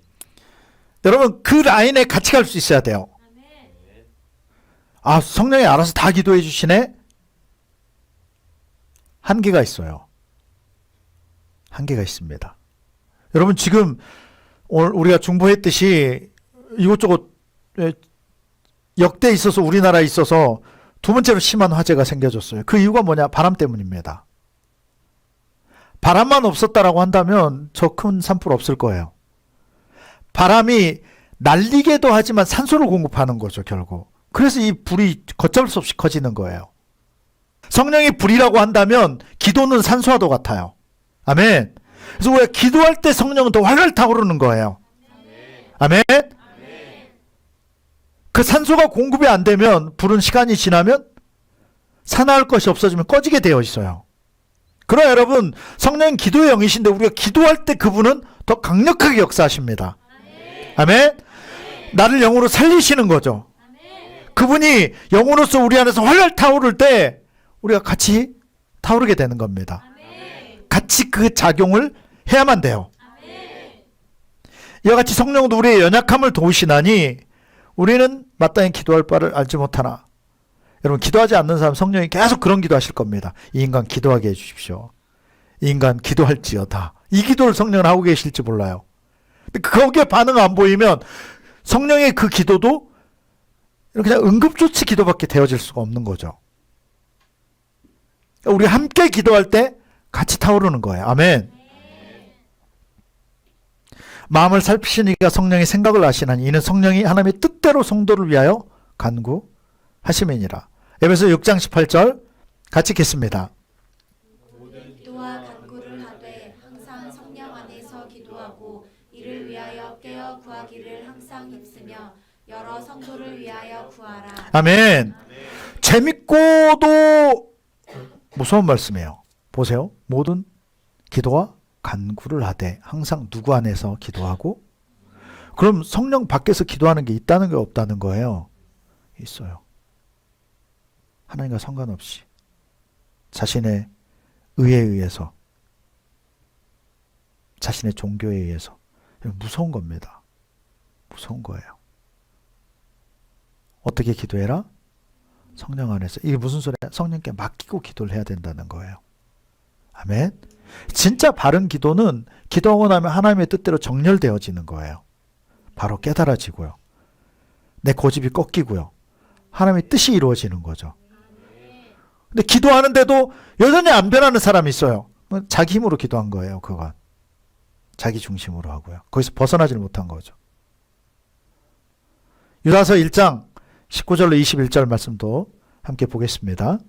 여러분 그 라인에 같이 갈 수 있어야 돼요. 아멘. 아, 성령이 알아서 다 기도해 주시네? 한계가 있어요. 한계가 있습니다. 여러분 지금 오늘 우리가 중보했듯이 이것저것 역대 있어서 우리나라에 있어서 두 번째로 심한 화재가 생겨졌어요. 그 이유가 뭐냐? 바람 때문입니다. 바람만 없었다라고 한다면 저 큰 산불 없을 거예요. 바람이 날리게도 하지만 산소를 공급하는 거죠, 결국. 그래서 이 불이 걷잡을 수 없이 커지는 거예요. 성령이 불이라고 한다면 기도는 산소와도 같아요. 아멘. 그래서 우리가 기도할 때 성령은 더 활활 타오르는 거예요. 아멘. 그 산소가 공급이 안 되면 불은 시간이 지나면 사나울 것이 없어지면 꺼지게 되어 있어요. 그러나 여러분 성령은 기도의 영이신데 우리가 기도할 때 그분은 더 강력하게 역사하십니다. 아멘. 나를 영으로 살리시는 거죠. 그분이 영으로서 우리 안에서 활활 타오를 때 우리가 같이 타오르게 되는 겁니다. 같이 그 작용을 해야만 돼요. 이와 같이 성령도 우리의 연약함을 도우시나니 우리는 마땅히 기도할 바를 알지 못하나. 여러분 기도하지 않는 사람 성령이 계속 그런 기도하실 겁니다. 이 인간 기도하게 해주십시오. 이 인간 기도할지어다. 이 기도를 성령은 하고 계실지 몰라요. 근데 거기에 반응 안 보이면 성령의 그 기도도 그냥 응급조치 기도밖에 되어질 수가 없는 거죠. 우리 함께 기도할 때 같이 타오르는 거예요. 아멘. 마음을 살피시니까 성령이 생각을 아시나니 이는 성령이 하나님의 뜻대로 성도를 위하여 간구하심이니라. 에베소 6장 18절 같이 읽겠습니다. 기도와 간구를 하되 항상 성령 안에서 기도하고 이를 위하여 깨어 구하기를 항상 힘쓰며 여러 성도를 위하여 구하라. 아멘. 재밌고도 무서운 말씀이에요. 보세요. 모든 기도와 간구를 하되 항상 누구 안에서 기도하고, 그럼 성령 밖에서 기도하는 게 있다는 게 없다는 거예요. 있어요. 하나님과 상관없이 자신의 의에 의해서, 자신의 종교에 의해서. 무서운 겁니다. 무서운 거예요. 어떻게 기도해라? 성령 안에서. 이게 무슨 소리야? 성령께 맡기고 기도를 해야 된다는 거예요. 아멘. 진짜 바른 기도는 기도하고 나면 하나님의 뜻대로 정렬되어지는 거예요. 바로 깨달아지고요. 내 고집이 꺾이고요. 하나님의 뜻이 이루어지는 거죠. 근데 기도하는데도 여전히 안 변하는 사람이 있어요. 자기 힘으로 기도한 거예요. 그건 자기 중심으로 하고요. 거기서 벗어나질 못한 거죠. 유다서 1장 19절로 21절 말씀도 함께 보겠습니다.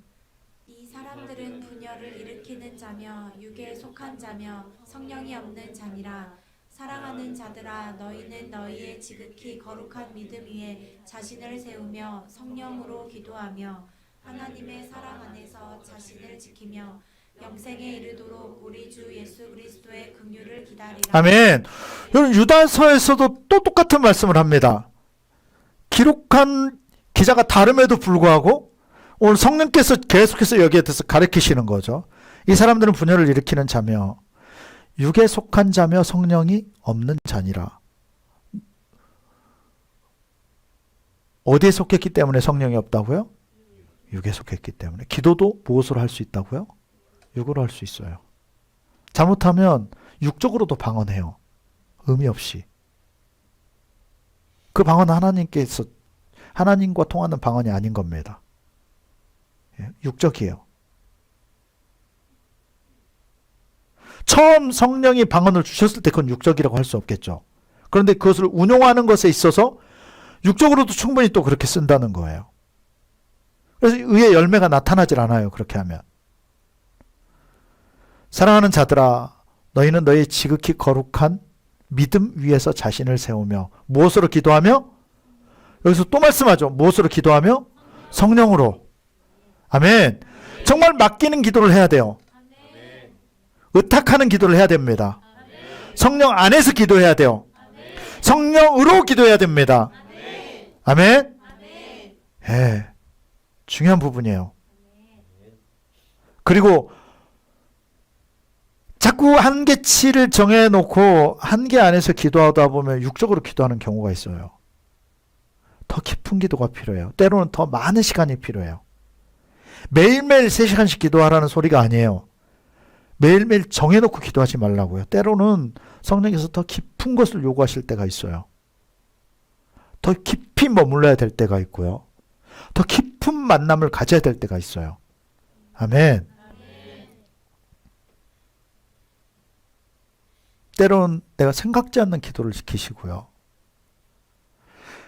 이 사람들은 분열을 일으키는 자며 육에 속한 자며 성령이 없는 자니라. 사랑하는 자들아, 너희는 너희의 지극히 거룩한 믿음 위에 자신을 세우며 성령으로 기도하며 하나님의 사랑 안에서 자신을 지키며 영생에 이르도록 우리 주 예수 그리스도의 긍휼을 기다리라. 아멘. 여러분, 유다서에서도 또 똑같은 말씀을 합니다. 기록한 기자가 다름에도 불구하고 오늘 성령께서 계속해서 여기에 대해서 가르치시는 거죠. 이 사람들은 분열을 일으키는 자며 육에 속한 자며 성령이 없는 자니라. 어디에 속했기 때문에 성령이 없다고요? 육에 속했기 때문에. 기도도 무엇으로 할 수 있다고요? 육으로 할 수 있어요. 잘못하면 육적으로도 방언해요. 의미 없이. 그 방언은 하나님과 통하는 방언이 아닌 겁니다. 육적이에요. 처음 성령이 방언을 주셨을 때 그건 육적이라고 할 수 없겠죠. 그런데 그것을 운용하는 것에 있어서 육적으로도 충분히 또 그렇게 쓴다는 거예요. 그래서 의의 열매가 나타나질 않아요. 그렇게 하면. 사랑하는 자들아, 너희는 너희 지극히 거룩한 믿음 위에서 자신을 세우며 무엇으로 기도하며? 여기서 또 말씀하죠. 무엇으로 기도하며? 성령으로. 아멘. 정말 맡기는 기도를 해야 돼요. 의탁하는 기도를 해야 됩니다. 성령 안에서 기도해야 돼요. 성령으로 기도해야 됩니다. 아멘. 예, 중요한 부분이에요. 그리고 자꾸 한계치를 정해놓고 한계 안에서 기도하다 보면 육적으로 기도하는 경우가 있어요. 더 깊은 기도가 필요해요. 때로는 더 많은 시간이 필요해요. 매일매일 3시간씩 기도하라는 소리가 아니에요. 매일매일 정해놓고 기도하지 말라고요. 때로는 성령께서 더 깊은 것을 요구하실 때가 있어요. 더 깊이 머물러야 될 때가 있고요. 더 깊은 만남을 가져야 될 때가 있어요. 아멘. 때로는 내가 생각지 않는 기도를 지키시고요.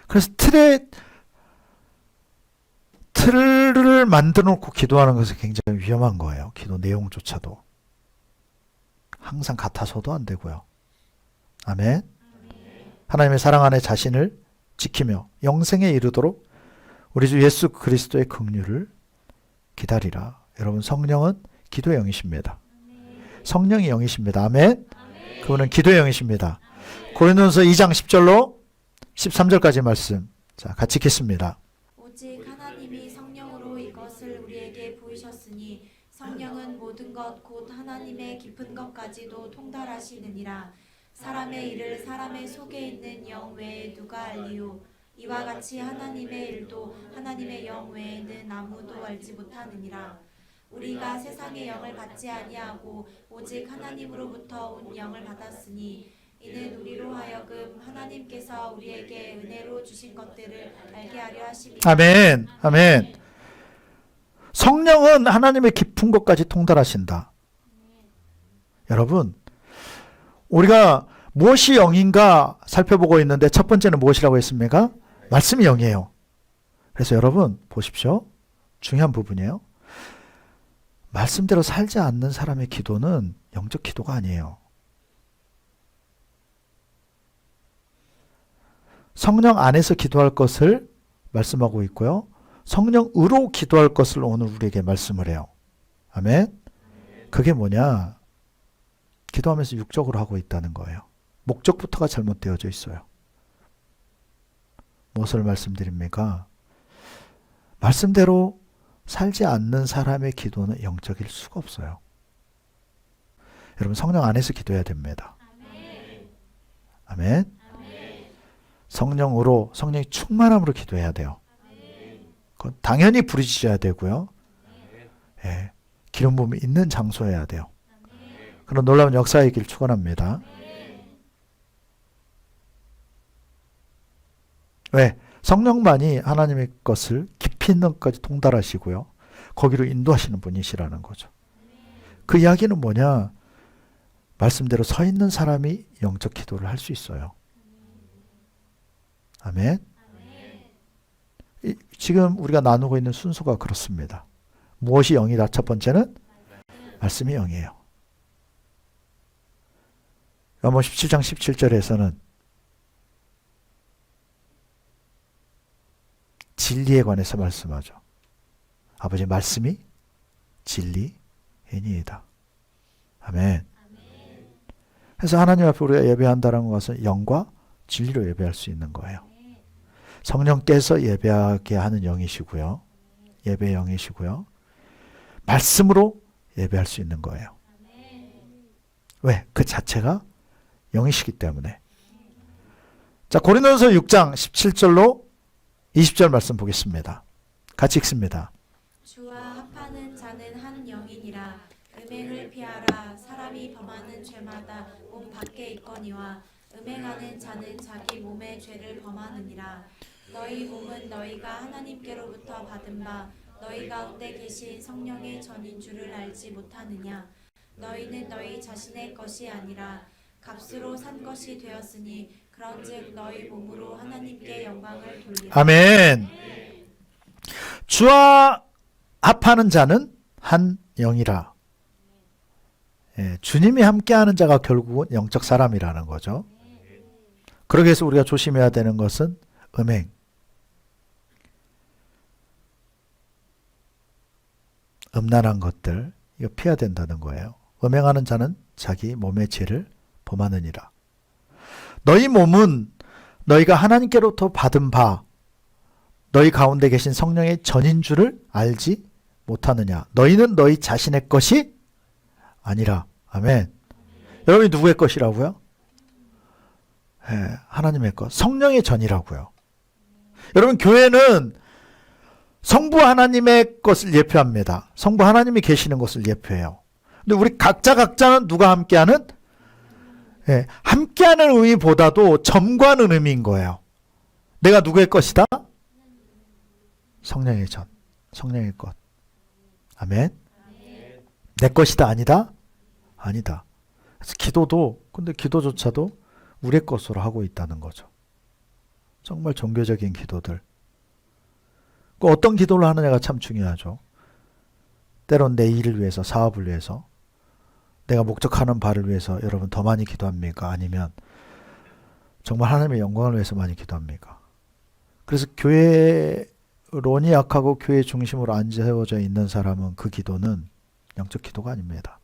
그래서 틀을 만들어 놓고 기도하는 것은 굉장히 위험한 거예요. 기도 내용조차도. 항상 같아서도 안 되고요. 아멘. 하나님의 사랑 안에 자신을 지키며 영생에 이르도록 우리 주 예수 그리스도의 긍휼을 기다리라. 여러분, 성령은 기도의 영이십니다. 성령이 영이십니다. 아멘. 그분은 기도의 영이십니다. 고린도전서 2장 10절로 13절까지 말씀. 자, 같이 읽겠습니다. 오직 하나님이 성령으로 이것을 우리에게 보이셨으니 성령은 모든 것 곧 하나님의 깊은 것까지도 통달하시느니라. 사람의 일을 사람의 속에 있는 영 외에 누가 알리요? 이와 같이 하나님의 일도 하나님의 영 외에는 아무도 알지 못하느니라. 우리가 세상의 영을 받지 아니하고 오직 하나님으로부터 온 영을 받았으니 이는 우리로 하여금 하나님께서 우리에게 은혜로 주신 것들을 알게 하려 하심이라. 아멘. 아멘. 성령은 하나님의 깊은 것까지 통달하신다. 여러분, 우리가 무엇이 영인가 살펴보고 있는데 첫 번째는 무엇이라고 했습니까? 말씀이 영이에요. 그래서 여러분 보십시오. 중요한 부분이에요. 말씀대로 살지 않는 사람의 기도는 영적 기도가 아니에요. 성령 안에서 기도할 것을 말씀하고 있고요. 성령으로 기도할 것을 오늘 우리에게 말씀을 해요. 아멘. 그게 뭐냐? 기도하면서 육적으로 하고 있다는 거예요. 목적부터가 잘못되어져 있어요. 무엇을 말씀드립니까? 말씀대로 살지 않는 사람의 기도는 영적일 수가 없어요. 여러분 성령 안에서 기도해야 됩니다. 아멘. 성령으로, 성령의 충만함으로 기도해야 돼요. 그건 당연히 부르짖어야 되고요. 예, 기름 부음이 있는 장소여야 돼요. 그런 놀라운 역사의 길 축원합니다. 왜? 성령만이 하나님의 것을 깊이 있는 것까지 통달하시고요. 거기로 인도하시는 분이시라는 거죠. 그 이야기는 뭐냐? 말씀대로 서 있는 사람이 영적 기도를 할 수 있어요. 아멘. 지금 우리가 나누고 있는 순서가 그렇습니다. 무엇이 영이다? 첫 번째는 말씀이 영이에요. 요한복음 17장 17절에서는 진리에 관해서 말씀하죠. 아버지 말씀이 진리이니이다. 아멘. 그래서 하나님 앞에 우리가 예배한다는 것은 영과 진리로 예배할 수 있는 거예요. 성령께서 예배하게 하는 영이시고요. 예배의 영이시고요. 말씀으로 예배할 수 있는 거예요. 왜? 그 자체가 영이시기 때문에. 자, 고린도전서 6장 17절로 20절 말씀 보겠습니다. 같이 읽습니다. 주와 합하는 자는 한 영이니라. 음행을 피하라. 사람이 범하는 죄마다 몸 밖에 있거니와 음행하는 자는 자기 몸의 죄를 범하느니라. 너희 몸은 너희가 하나님께로부터 받은 바 너희 가운데 계신 성령의 전인 줄을 알지 못하느냐. 너희는 너희 자신의 것이 아니라 값으로 산 것이 되었으니 그런즉 너희 몸으로 하나님께 영광을 돌리라. 아멘. 주와 합하는 자는 한 영이라. 예, 주님이 함께하는 자가 결국은 영적 사람이라는 거죠. 그러기 위해서 우리가 조심해야 되는 것은 음행. 음란한 것들 이거 피해야 된다는 거예요. 음행하는 자는 자기 몸의 죄를 범하느니라. 너희 몸은 너희가 하나님께로부터 받은 바 너희 가운데 계신 성령의 전인 줄을 알지 못하느냐. 너희는 너희 자신의 것이 아니라. 아멘. 여러분이 누구의 것이라고요? 네, 하나님의 것. 성령의 전이라고요. 여러분 교회는 성부 하나님의 것을 예표합니다. 성부 하나님이 계시는 것을 예표해요. 근데 우리 각자는 누가 함께하는? 네, 함께하는 의미보다도 점과는 의미인 거예요. 내가 누구의 것이다? 성령의 전. 성령의 것. 아멘. 내 것이다 아니다? 아니다. 그래서 기도도 근데 기도조차도 우리의 것으로 하고 있다는 거죠. 정말 종교적인 기도들. 어떤 기도를 하느냐가 참 중요하죠. 때론 내 일을 위해서, 사업을 위해서, 내가 목적하는 바를 위해서 여러분 더 많이 기도합니까? 아니면 정말 하나님의 영광을 위해서 많이 기도합니까? 그래서 교회론이 약하고 교회 중심으로 앉아져 있는 사람은 그 기도는 영적 기도가 아닙니다.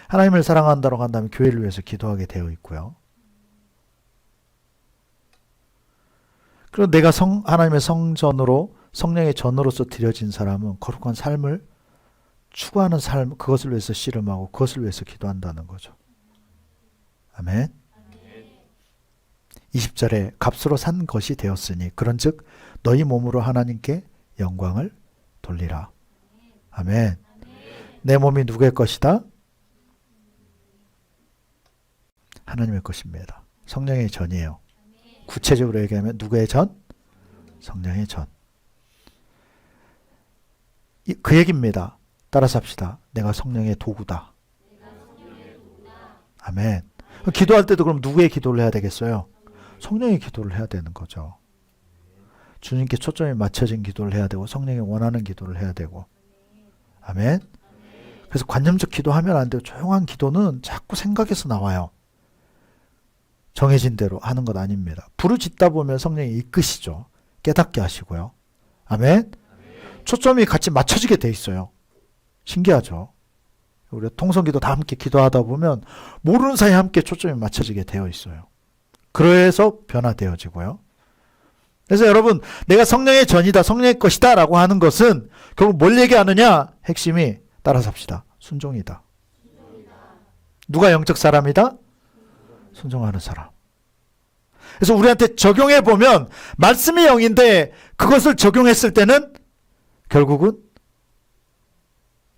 하나님을 사랑한다고 한다면 교회를 위해서 기도하게 되어 있고요. 그리고 내가 하나님의 성전으로 성령의 전으로서 드려진 사람은 거룩한 삶을 추구하는 삶, 그것을 위해서 씨름하고 그것을 위해서 기도한다는 거죠. 아멘. 20절에 값으로 산 것이 되었으니 그런즉 너희 몸으로 하나님께 영광을 돌리라. 아멘. 내 몸이 누구의 것이다? 하나님의 것입니다. 성령의 전이에요. 구체적으로 얘기하면 누구의 전? 성령의 전. 그 얘기입니다. 따라서 합시다. 내가 성령의 도구다. 아멘. 기도할 때도 그럼 누구의 기도를 해야 되겠어요? 성령의 기도를 해야 되는 거죠. 주님께 초점이 맞춰진 기도를 해야 되고 성령이 원하는 기도를 해야 되고. 아멘. 그래서 관념적 기도하면 안 돼요. 조용한 기도는 자꾸 생각에서 나와요. 정해진 대로 하는 것 아닙니다. 부르짖다 보면 성령이 이끄시죠. 깨닫게 하시고요. 아멘. 초점이 같이 맞춰지게 돼 있어요. 신기하죠. 우리가 통성기도 다 함께 기도하다 보면 모르는 사이에 함께 초점이 맞춰지게 되어 있어요. 그래서 변화되어지고요. 그래서 여러분, 내가 성령의 전이다, 성령의 것이다 라고 하는 것은 결국 뭘 얘기하느냐? 핵심이 따라서 합시다. 순종이다. 누가 영적 사람이다? 순종하는 사람. 그래서 우리한테 적용해 보면 말씀이 영인데 그것을 적용했을 때는 결국은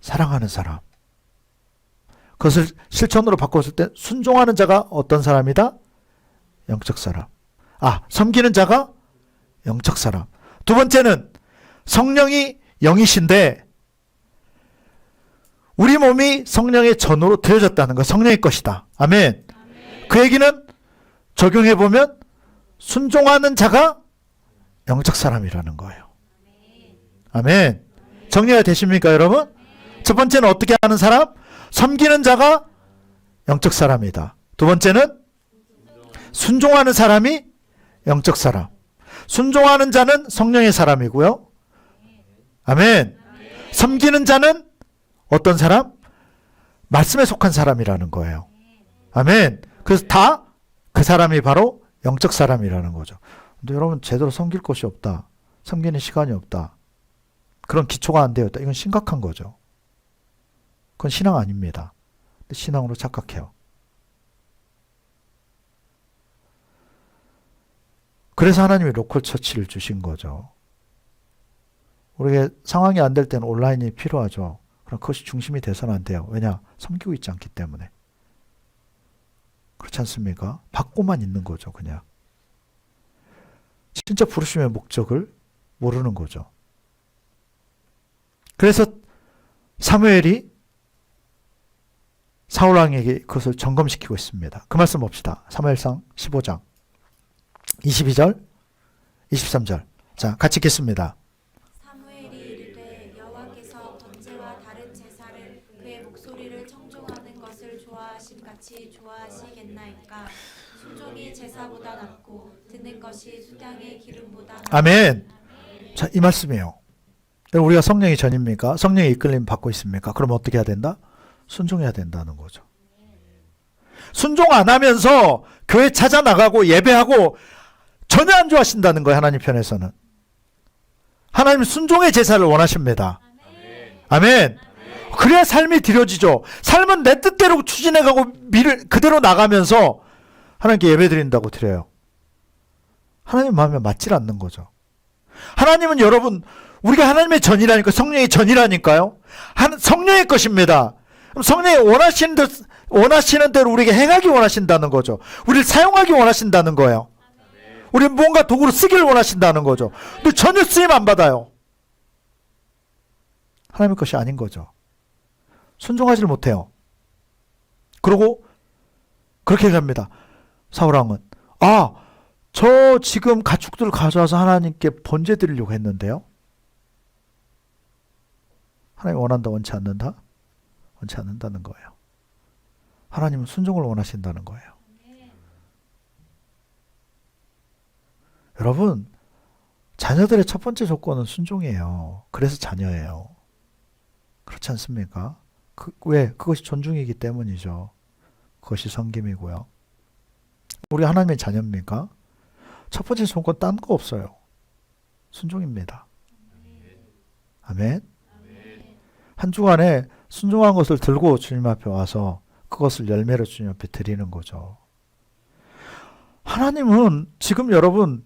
사랑하는 사람. 그것을 실천으로 바꿨을 때 순종하는 자가 어떤 사람이다? 영적 사람. 섬기는 자가 영적 사람. 두 번째는 성령이 영이신데 우리 몸이 성령의 전으로 되어졌다는 것, 성령의 것이다. 아멘. 그 얘기는 적용해보면 순종하는 자가 영적 사람이라는 거예요. 아멘. 정리가 되십니까, 여러분? 첫 번째는 어떻게 하는 사람? 섬기는 자가 영적 사람이다. 두 번째는 순종하는 사람이 영적 사람. 순종하는 자는 성령의 사람이고요. 아멘. 섬기는 자는 어떤 사람? 말씀에 속한 사람이라는 거예요. 아멘. 그래서 다 그 사람이 바로 영적 사람이라는 거죠. 근데 여러분 제대로 섬길 곳이 없다. 섬기는 시간이 없다. 그런 기초가 안 되었다. 이건 심각한 거죠. 그건 신앙 아닙니다. 근데 신앙으로 착각해요. 그래서 하나님이 로컬 처치를 주신 거죠. 우리가 상황이 안 될 때는 온라인이 필요하죠. 그럼 그것이 중심이 돼서는 안 돼요. 왜냐? 섬기고 있지 않기 때문에. 그렇지 않습니까? 받고만 있는 거죠, 그냥. 진짜 부르심의 목적을 모르는 거죠. 그래서 사무엘이 사울왕에게 그것을 점검시키고 있습니다. 그 말씀 봅시다. 사무엘상 15장 22절, 23절. 자, 같이 읽겠습니다. 사무엘이 이르되 여호와께서 번제와 다른 제사를 그의 목소리를 청종하는 것을 좋아하심 같이 좋아하시겠나이까. 순종이 제사보다 낫고 듣는 것이 수량의 기름보다 낫다. 아멘. 자, 이 말씀이에요. 우리가 성령이 전입니까? 성령의 이끌림 받고 있습니까? 그럼 어떻게 해야 된다? 순종해야 된다는 거죠. 순종 안 하면서 교회 찾아 나가고 예배하고 전혀 안 좋아하신다는 거예요. 하나님 편에서는. 하나님은 순종의 제사를 원하십니다. 아멘. 그래야 삶이 드려지죠. 삶은 내 뜻대로 추진해가고 그대로 나가면서 하나님께 예배 드린다고 드려요. 하나님 마음에 맞질 않는 거죠. 하나님은 여러분, 우리가 하나님의 전이라니까, 성령의 전이라니까요. 성령의 것입니다. 그럼 성령이 원하시는 대로 우리에게 행하기 원하신다는 거죠. 우리를 사용하기 원하신다는 거예요. 우리는 뭔가 도구로 쓰기를 원하신다는 거죠. 근데 전혀 쓰임 안 받아요. 하나님의 것이 아닌 거죠. 순종하지를 못해요. 그리고 그렇게 얘기합니다. 사울왕은 저 지금 가축들을 가져와서 하나님께 번제 드리려고 했는데요. 하나님 원한다, 원치 않는다? 원치 않는다는 거예요. 하나님은 순종을 원하신다는 거예요. 여러분, 자녀들의 첫 번째 조건은 순종이에요. 그래서 자녀예요. 그렇지 않습니까? 왜? 그것이 존중이기 때문이죠. 그것이 섬김이고요. 우리 하나님의 자녀입니까? 첫 번째 조건 딴 거 없어요. 순종입니다. 아멘. 한 주간에 순종한 것을 들고 주님 앞에 와서 그것을 열매로 주님 앞에 드리는 거죠. 하나님은 지금 여러분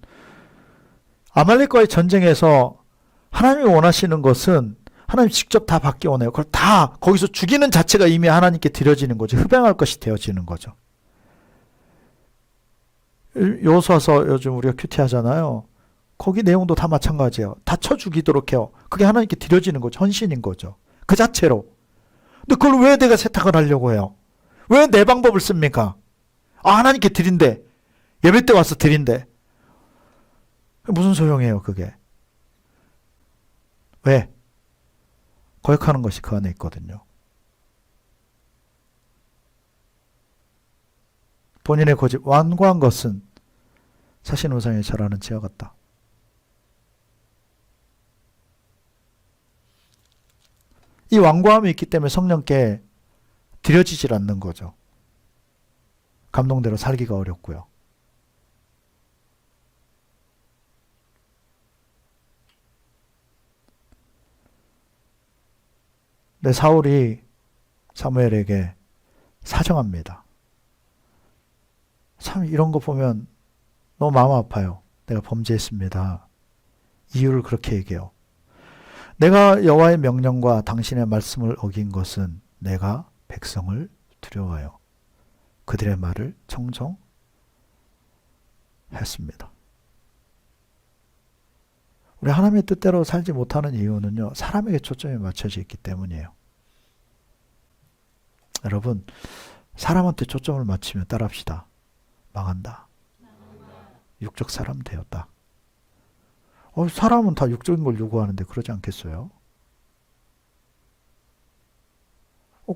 아말렉과의 전쟁에서 하나님이 원하시는 것은 하나님 직접 다 받기 원해요. 그걸 다 거기서 죽이는 자체가 이미 하나님께 드려지는 거죠. 흡양할 것이 되어지는 거죠. 여호수아서 요즘 우리가 큐티 하잖아요. 거기 내용도 다 마찬가지예요. 다 쳐 죽이도록 해요. 그게 하나님께 드려지는 거죠. 헌신인 거죠. 그 자체로. 근데 그걸 왜 내가 세탁을 하려고 해요? 왜 내 방법을 씁니까? 하나님께 드린대. 예배 때 와서 드린대. 무슨 소용이에요, 그게? 왜? 거역하는 것이 그 안에 있거든요. 본인의 고집, 완고한 것은 사신우상에 절하는 지와 같다. 이 완고함이 있기 때문에 성령께 드려지질 않는 거죠. 감동대로 살기가 어렵고요. 근데 사울이 사무엘에게 사정합니다. 참 이런 거 보면 너무 마음 아파요. 내가 범죄했습니다. 이유를 그렇게 얘기해요. 내가 여호와의 명령과 당신의 말씀을 어긴 것은 내가 백성을 두려워하여 그들의 말을 청종했습니다. 우리 하나님의 뜻대로 살지 못하는 이유는요, 사람에게 초점이 맞춰져 있기 때문이에요. 여러분, 사람한테 초점을 맞추면 따라합시다. 망한다. 육적 사람 되었다. 사람은 다 육적인 걸 요구하는데 그러지 않겠어요?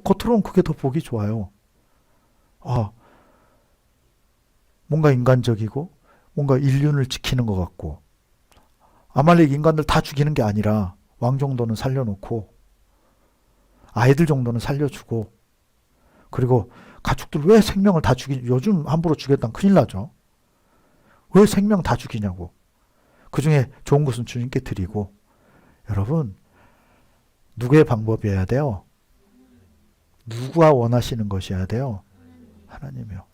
겉으로는 그게 더 보기 좋아요. 뭔가 인간적이고 뭔가 인륜을 지키는 것 같고, 아말렉 인간들 다 죽이는 게 아니라 왕 정도는 살려놓고 아이들 정도는 살려주고, 그리고 가축들 왜 생명을 다 요즘 함부로 죽였다면 큰일 나죠. 왜 생명 다 죽이냐고. 그 중에 좋은 것은 주님께 드리고. 여러분, 누구의 방법이어야 돼요? 누구가 원하시는 것이어야 돼요? 하나님이요.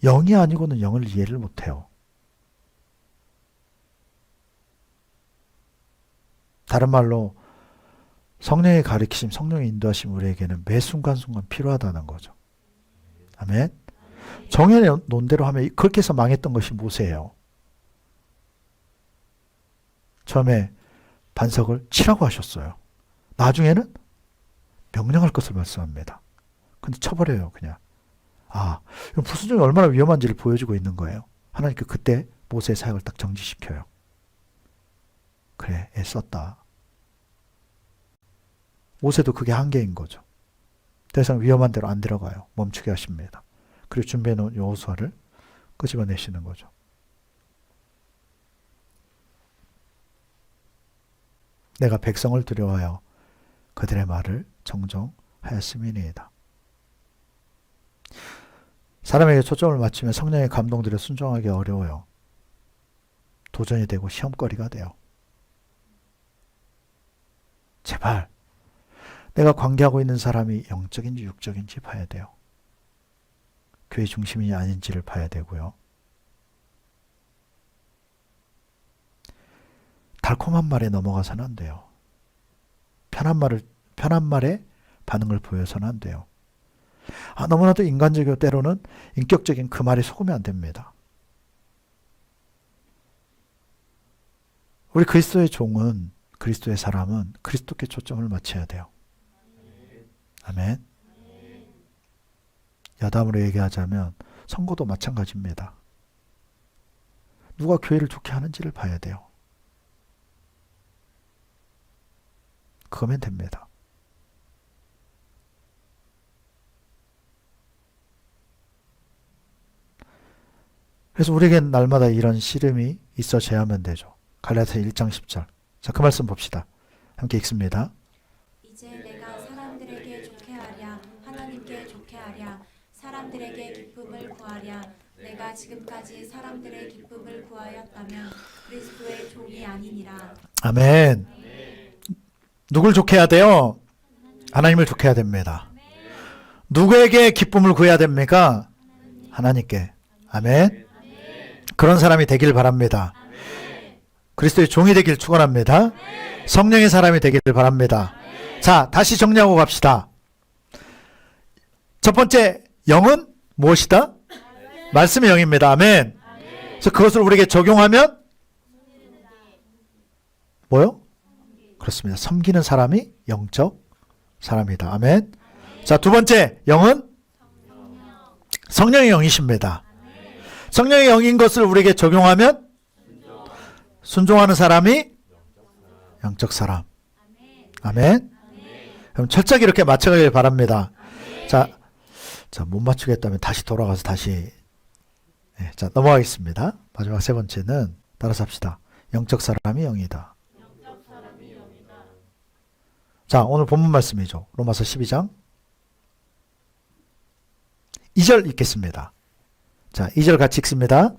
영이 아니고는 영을 이해를 못해요. 다른 말로 성령의 가르치심, 성령의 인도하심 우리에게는 매 순간순간 필요하다는 거죠. 아멘. 정의 논대로 하면 그렇게 해서 망했던 것이 모세예요. 처음에 반석을 치라고 하셨어요. 나중에는 명령할 것을 말씀합니다. 근데 쳐버려요, 그냥. 부수종이 얼마나 위험한지를 보여주고 있는 거예요. 하나님께 그때 모세의 사역을 딱 정지시켜요. 그래, 애썼다. 모세도 그게 한계인 거죠. 더 이상 위험한 데로 안 들어가요. 멈추게 하십니다. 그리고 준비해놓은 여호수아를 끄집어내시는 거죠. 내가 백성을 두려워하여 그들의 말을 정정하였음이니이다. 사람에게 초점을 맞추면 성령의 감동들에 순종하기 어려워요. 도전이 되고 시험거리가 돼요. 제발 내가 관계하고 있는 사람이 영적인지 육적인지 봐야 돼요. 교회 중심이 아닌지를 봐야 되고요. 달콤한 말에 넘어가서는 안 돼요. 편한 말에 반응을 보여서는 안 돼요. 너무나도 인간적이고 때로는 인격적인 그 말에 속으면 안 됩니다. 우리 그리스도의 종은, 그리스도의 사람은 그리스도께 초점을 맞춰야 돼요. 아멘. 여담으로 얘기하자면 선거도 마찬가지입니다. 누가 교회를 좋게 하는지를 봐야 돼요. 그거면 됩니다. 그래서 우리에겐 날마다 이런 씨름이 있어져야만 되죠. 갈라디아서 1장 10절. 자, 그 말씀 봅시다. 함께 읽습니다. 이제 내가 사람들에게 좋게 하랴 하나님께 좋게 하랴 사람들에게 기쁨을 구하랴 내가 지금까지 사람들의 기쁨을 구하였다면 그리스도의 종이 아니니라. 아멘. 누굴 좋게 해야 돼요? 하나님을 좋게 해야 됩니다. 누구에게 기쁨을 구해야 됩니까? 하나님께. 아멘. 그런 사람이 되길 바랍니다. 그리스도의 종이 되길 축원합니다. 성령의 사람이 되기를 바랍니다. 자, 다시 정리하고 갑시다. 첫 번째, 영은 무엇이다? 말씀의 영입니다. 아멘. 그래서 그것을 우리에게 적용하면 뭐요? 그렇습니다. 섬기는 사람이 영적 사람이다. 아멘. 자, 두 번째, 영은 성령의 영이십니다. 성령의 영인 것을 우리에게 적용하면 순종하는 사람이 영적 사람. 아멘. 그럼 철저하게 이렇게 맞춰가길 바랍니다. 자, 못 맞추겠다면 다시 돌아가서 다시. 네, 자, 넘어가겠습니다. 마지막 세 번째는 따라서 합시다. 영적 사람이 영이다. 자, 오늘 본문 말씀이죠. 로마서 12장 2절 읽겠습니다. 자, 2절 같이 읽습니다.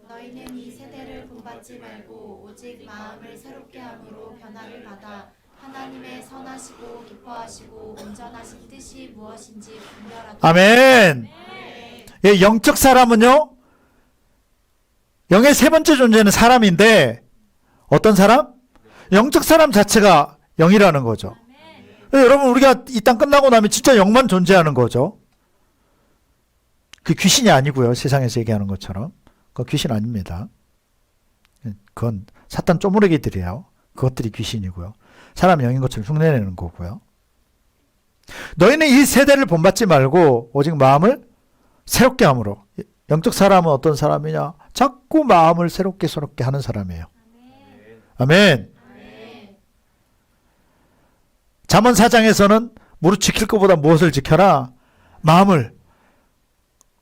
너희는 이 세대를 본받지 말고 오직 마음을 새롭게 함으로 변화를 받아 하나님의 선하시고 기뻐하시고 온전하신 뜻이 무엇인지 분별하도록. 아멘. 예, 영적 사람은요, 영의 세 번째 존재는 사람인데 어떤 사람? 영적 사람 자체가 영이라는 거죠. 여러분, 우리가 이 땅 끝나고 나면 진짜 영만 존재하는 거죠. 그 귀신이 아니고요. 세상에서 얘기하는 것처럼. 그건 귀신 아닙니다. 그건 사탄 쪼무레기들이에요. 그것들이 귀신이고요. 사람 영인 것처럼 흉내내는 거고요. 너희는 이 세대를 본받지 말고 오직 마음을 새롭게 함으로. 영적 사람은 어떤 사람이냐? 자꾸 마음을 새롭게 하는 사람이에요. 아멘. 잠언 4장에서는 무릇 지킬 것보다 무엇을 지켜라? 마음을.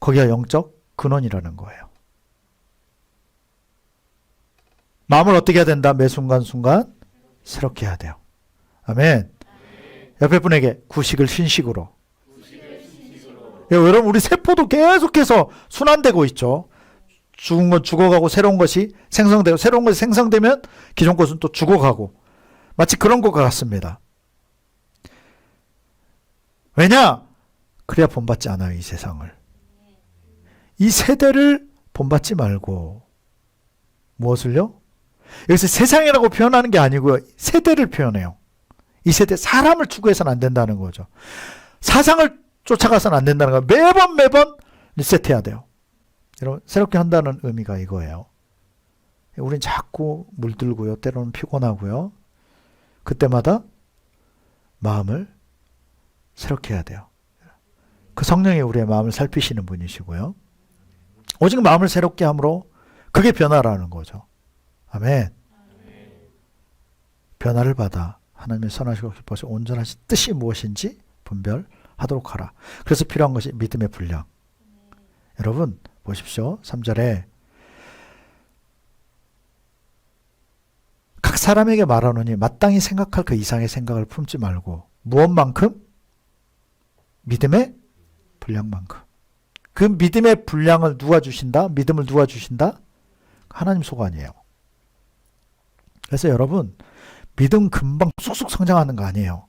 거기가 영적 근원이라는 거예요. 마음을 어떻게 해야 된다? 매 순간순간 새롭게 해야 돼요. 아멘. 옆에 분에게 구식을 신식으로. 예, 여러분, 우리 세포도 계속해서 순환되고 있죠. 죽은 건 죽어가고 새로운 것이 생성되고, 새로운 것이 생성되면 기존 것은 또 죽어가고, 마치 그런 것과 같습니다. 왜냐? 그래야 본받지 않아요, 이 세상을. 이 세대를 본받지 말고 무엇을요? 여기서 세상이라고 표현하는 게 아니고요. 세대를 표현해요. 이 세대, 사람을 추구해서는 안 된다는 거죠. 사상을 쫓아가서는 안 된다는 거예요. 매번 리셋해야 돼요. 여러분, 새롭게 한다는 의미가 이거예요. 우린 자꾸 물들고요. 때로는 피곤하고요. 그때마다 마음을 새롭게 해야 돼요. 그 성령이 우리의 마음을 살피시는 분이시고요. 오직 마음을 새롭게 함으로 그게 변화라는 거죠. 아멘. 변화를 받아 하나님의 선하시고 기뻐하시고 온전하신 뜻이 무엇인지 분별하도록 하라. 그래서 필요한 것이 믿음의 분량. 여러분 보십시오. 3절에 각 사람에게 말하노니 마땅히 생각할 그 이상의 생각을 품지 말고 무엇만큼? 믿음의 분량만큼. 그 믿음의 분량을 누가 주신다? 믿음을 누가 주신다? 하나님 소관이에요. 그래서 여러분, 믿음 금방 쑥쑥 성장하는 거 아니에요.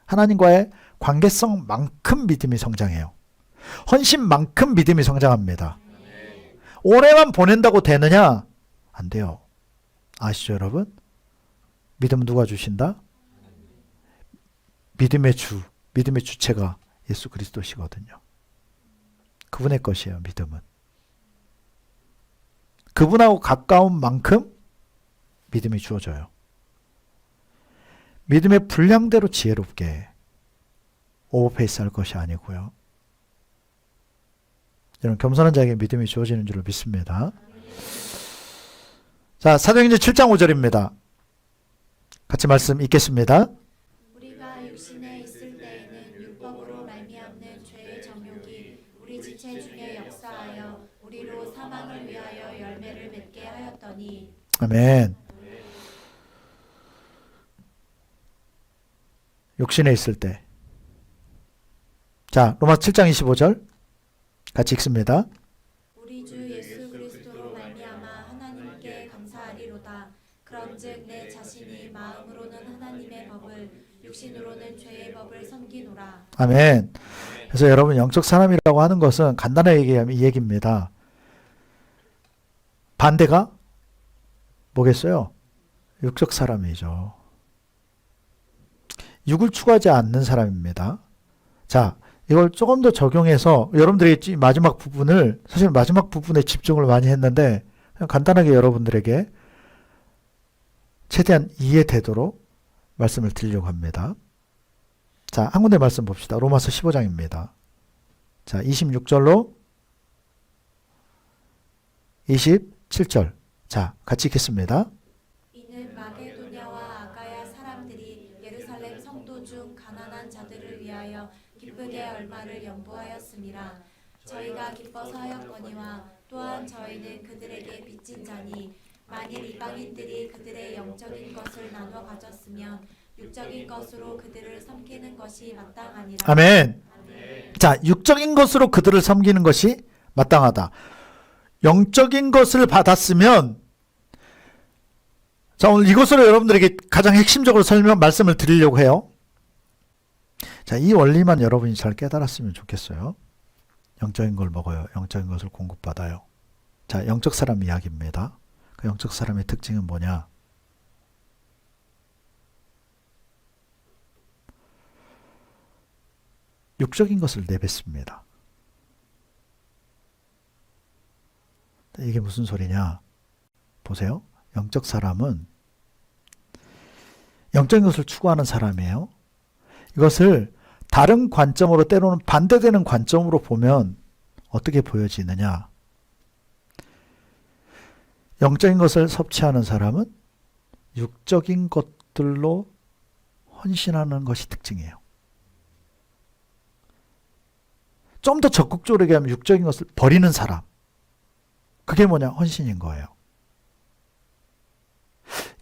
하나님과의 관계성만큼 믿음이 성장해요. 헌신만큼 믿음이 성장합니다. 오래만 보낸다고 되느냐? 안 돼요. 아시죠, 여러분? 믿음은 누가 주신다? 믿음의 주체가 예수 그리스도시거든요. 그분의 것이에요, 믿음은. 그분하고 가까운 만큼 믿음이 주어져요. 믿음의 분량대로 지혜롭게 오버페이스 할 것이 아니고요. 여러분, 겸손한 자에게 믿음이 주어지는 줄로 믿습니다. 자, 사도행전 7장 5절입니다. 같이 말씀 읽겠습니다. 우리가 육신에 있을 때에는 율법으로 말미암는 죄의 정욕이 우리 지체 중에 역사하여 우리로 사망을 위하여 열매를 맺게 하였더니. 아멘. 육신에 있을 때. 자, 로마서 7장 25절 같이 읽습니다. 우리 주 예수 그리스도로 말미암아 하나님께 감사하리로다. 그런즉 내 자신이 마음으로는 하나님의 법을 육신으로는 죄의 법을 섬기노라. 아멘. 그래서 여러분, 영적 사람이라고 하는 것은 간단하게 얘기하면 이 얘기입니다. 반대가 뭐겠어요? 육적 사람이죠. 육을 추구하지 않는 사람입니다. 자, 이걸 조금 더 적용해서 여러분들에게 마지막 부분을, 사실 마지막 부분에 집중을 많이 했는데 그냥 간단하게 여러분들에게 최대한 이해되도록 말씀을 드리려고 합니다. 자, 한 군데 말씀 봅시다. 로마서 15장입니다. 자, 26절로 27절. 자, 같이 읽겠습니다. 이는 마게도냐와 아가야 사람들이 예루살렘 성도 중 가난한 자들을 위하여 기쁘게 얼마를 연보하였음이라. 저희가 기뻐서 하였거니와 또한 저희는 그들에게 빚진 자니 만일 이방인들이 그들의 영적인 것을 나눠 가졌으면 육적인 것으로 그들을 섬기는 것이 마땅하니라. 아멘. 자, 육적인 것으로 그들을 섬기는 것이 마땅하다. 영적인 것을 받았으면, 자, 오늘 이것으로 여러분들에게 가장 핵심적으로 말씀을 드리려고 해요. 자, 이 원리만 여러분이 잘 깨달았으면 좋겠어요. 영적인 걸 먹어요. 영적인 것을 공급받아요. 자, 영적 사람 이야기입니다. 그 영적 사람의 특징은 뭐냐? 육적인 것을 내뱉습니다. 이게 무슨 소리냐? 보세요. 영적 사람은 영적인 것을 추구하는 사람이에요. 이것을 다른 관점으로, 때로는 반대되는 관점으로 보면 어떻게 보여지느냐? 영적인 것을 섭취하는 사람은 육적인 것들로 헌신하는 것이 특징이에요. 좀 더 적극적으로 얘기하면 육적인 것을 버리는 사람. 그게 뭐냐? 헌신인 거예요.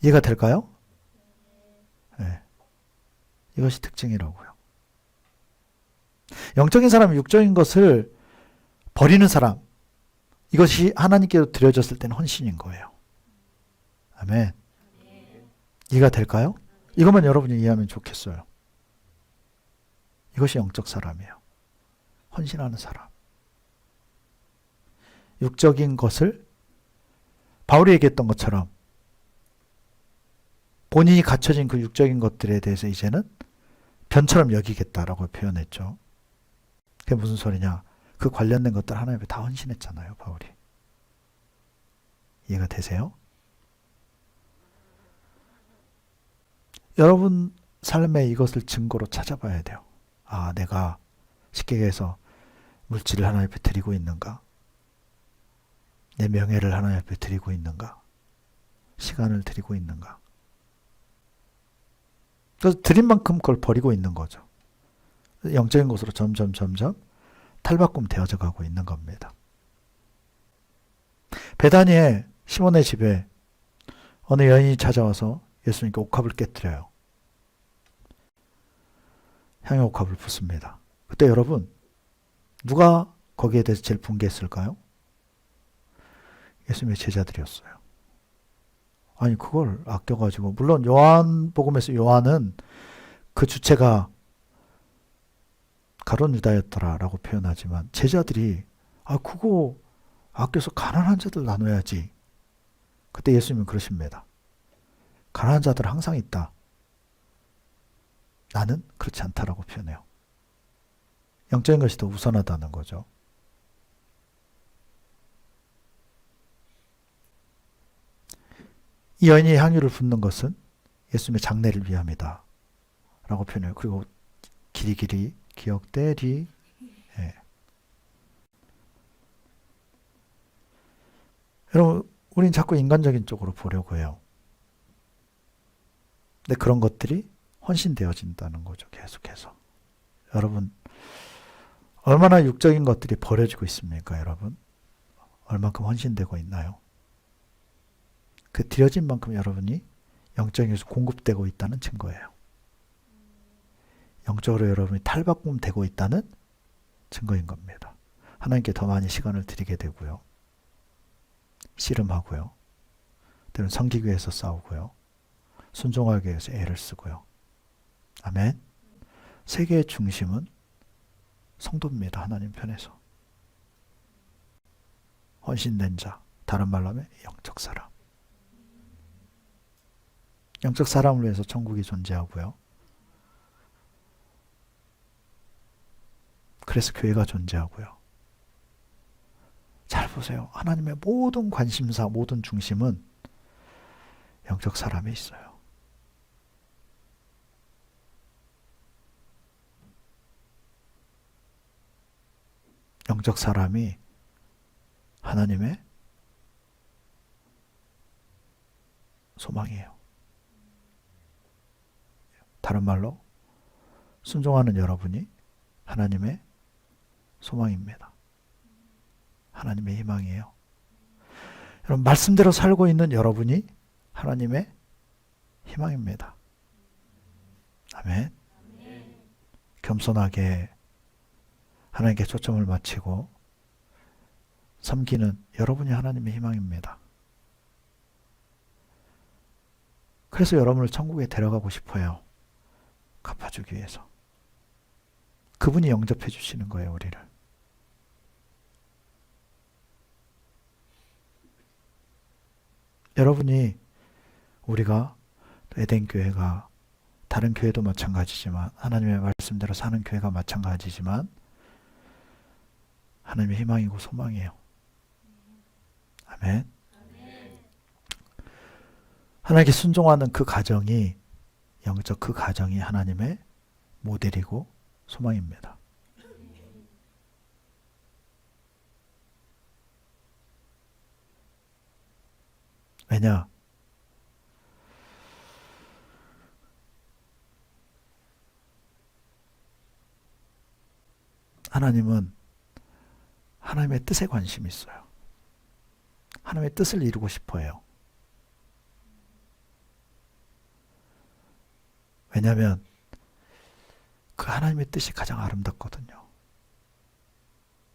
이해가 될까요? 네. 이것이 특징이라고요. 영적인 사람은 육적인 것을 버리는 사람. 이것이 하나님께로 드려졌을 때는 헌신인 거예요. 아멘. 이해가 될까요? 이것만 여러분이 이해하면 좋겠어요. 이것이 영적 사람이에요. 헌신하는 사람. 육적인 것을 바울이 얘기했던 것처럼 본인이 갖춰진 그 육적인 것들에 대해서 이제는 변처럼 여기겠다라고 표현했죠. 그게 무슨 소리냐? 그 관련된 것들 하나님께 다 헌신했잖아요, 바울이. 이해가 되세요? 여러분 삶에 이것을 증거로 찾아봐야 돼요. 아, 내가 쉽게 얘기해서 물질을 하나님 앞에 드리고 있는가? 내 명예를 하나님 앞에 드리고 있는가? 시간을 드리고 있는가? 그래서 드린 만큼 그걸 버리고 있는 거죠. 영적인 것으로 점점 탈바꿈 되어져 가고 있는 겁니다. 베다니에 시몬의 집에 어느 여인이 찾아와서 예수님께 옥합을 깨뜨려요. 향유 옥합을 붓습니다. 그때 여러분, 누가 거기에 대해서 제일 분개했을까요? 예수님의 제자들이었어요. 아니, 그걸 아껴가지고, 물론 요한복음에서 요한은 그 주체가 가룟 유다였더라라고 표현하지만, 제자들이 그거 아껴서 가난한 자들 나눠야지. 그때 예수님은 그러십니다. 가난한 자들은 항상 있다. 나는 그렇지 않다라고 표현해요. 영적인 것이 더 우선하다는 거죠. 이 여인이 향유를 붓는 것은 예수님의 장례를 위함이다 라고 표현해요. 그리고 길이 기억되리. 예. 여러분, 우린 자꾸 인간적인 쪽으로 보려고 해요. 근데 그런 것들이 헌신되어진다는 거죠. 계속해서. 여러분, 얼마나 육적인 것들이 버려지고 있습니까, 여러분? 얼만큼 헌신되고 있나요? 그 드려진 만큼 여러분이 영적인 것이 공급되고 있다는 증거예요. 영적으로 여러분이 탈바꿈되고 있다는 증거인 겁니다. 하나님께 더 많이 시간을 드리게 되고요. 씨름하고요. 때로는 섬기기 위해서 싸우고요. 순종하기 위해서 애를 쓰고요. 아멘. 세계의 중심은 성도입니다. 하나님 편에서. 헌신된 자, 다른 말로 하면 영적 사람. 영적 사람을 위해서 천국이 존재하고요. 그래서 교회가 존재하고요. 잘 보세요. 하나님의 모든 관심사, 모든 중심은 영적 사람에 있어요. 영적 사람이 하나님의 소망이에요. 다른 말로 순종하는 여러분이 하나님의 소망입니다. 하나님의 희망이에요. 여러분, 말씀대로 살고 있는 여러분이 하나님의 희망입니다. 아멘. 겸손하게 하나님께 초점을 맞추고 섬기는 여러분이 하나님의 희망입니다. 그래서 여러분을 천국에 데려가고 싶어요. 갚아주기 위해서. 그분이 영접해 주시는 거예요, 우리를. 여러분이, 우리가 에덴교회가 다른 교회도 마찬가지지만, 하나님의 말씀대로 사는 교회가 마찬가지지만 하나님의 희망이고 소망이에요. 아멘. 하나님께 순종하는 그 가정이, 영적 그 가정이 하나님의 모델이고 소망입니다. 왜냐? 하나님은 하나님의 뜻에 관심이 있어요. 하나님의 뜻을 이루고 싶어 해요. 왜냐하면 그 하나님의 뜻이 가장 아름답거든요.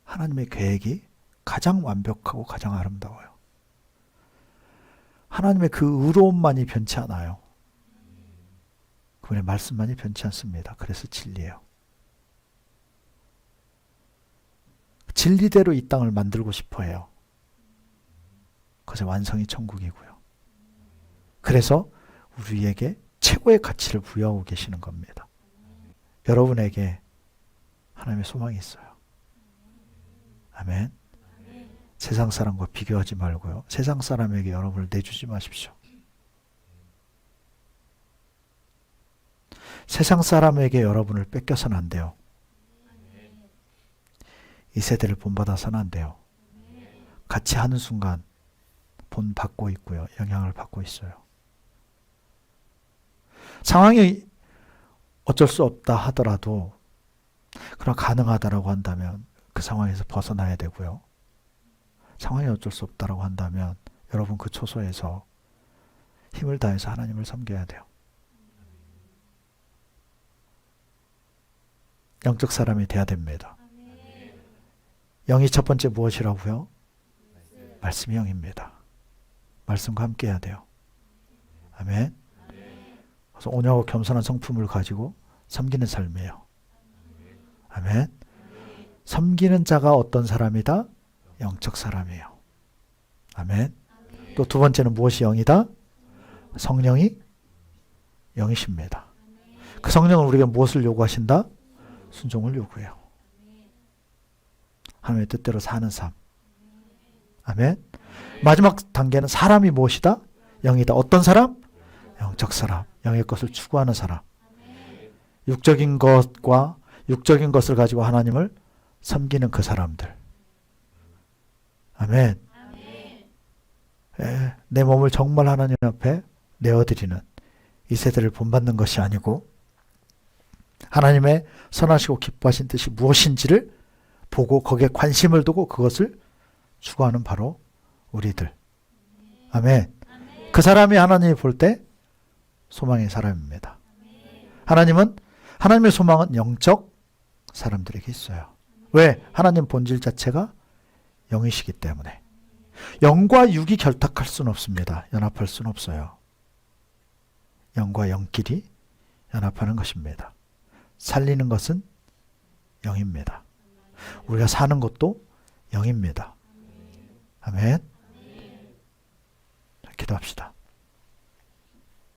하나님의 계획이 가장 완벽하고 가장 아름다워요. 하나님의 그 의로움만이 변치 않아요. 그분의 말씀만이 변치 않습니다. 그래서 진리예요. 진리대로 이 땅을 만들고 싶어 해요. 그것의 완성이 천국이고요. 그래서 우리에게 최고의 가치를 부여하고 계시는 겁니다. 여러분에게 하나님의 소망이 있어요. 아멘. 세상 사람과 비교하지 말고요. 세상 사람에게 여러분을 내주지 마십시오. 세상 사람에게 여러분을 뺏겨서는 안 돼요. 이 세대를 본받아서는 안 돼요. 같이 하는 순간 본받고 있고요. 영향을 받고 있어요. 상황이 어쩔 수 없다 하더라도, 그러나 가능하다라고 한다면 그 상황에서 벗어나야 되고요. 상황이 어쩔 수 없다라고 한다면 여러분 그 초소에서 힘을 다해서 하나님을 섬겨야 돼요. 영적 사람이 돼야 됩니다. 영이 첫 번째 무엇이라고요? 말씀이 영입니다. 말씀과 함께 해야 돼요. 아멘. 그래서 온유하고 겸손한 성품을 가지고 섬기는 삶이에요. 아멘. 섬기는 자가 어떤 사람이다? 영적 사람이에요. 아멘. 또 두 번째는 무엇이 영이다? 성령이 영이십니다. 그 성령은 우리가 무엇을 요구하신다? 순종을 요구해요. 하나님의 뜻대로 사는 삶. 아멘. 마지막 단계는 사람이 무엇이다? 영이다. 어떤 사람? 영적 사람. 영의 것을 추구하는 사람. 육적인 것과 육적인 것을 가지고 하나님을 섬기는 그 사람들. 아멘. 내 몸을 정말 하나님 앞에 내어드리는 이 세대를 본받는 것이 아니고, 하나님의 선하시고 기뻐하신 뜻이 무엇인지를 보고 거기에 관심을 두고 그것을 추구하는 바로 우리들. 아멘. 그 사람이 하나님이 볼 때 소망의 사람입니다. 하나님의 소망은 영적 사람들에게 있어요. 왜? 하나님 본질 자체가 영이시기 때문에. 영과 육이 결탁할 수는 없습니다. 연합할 수는 없어요. 영과 영끼리 연합하는 것입니다. 살리는 것은 영입니다. 우리가 사는 것도 영입니다. 아멘. 기도합시다.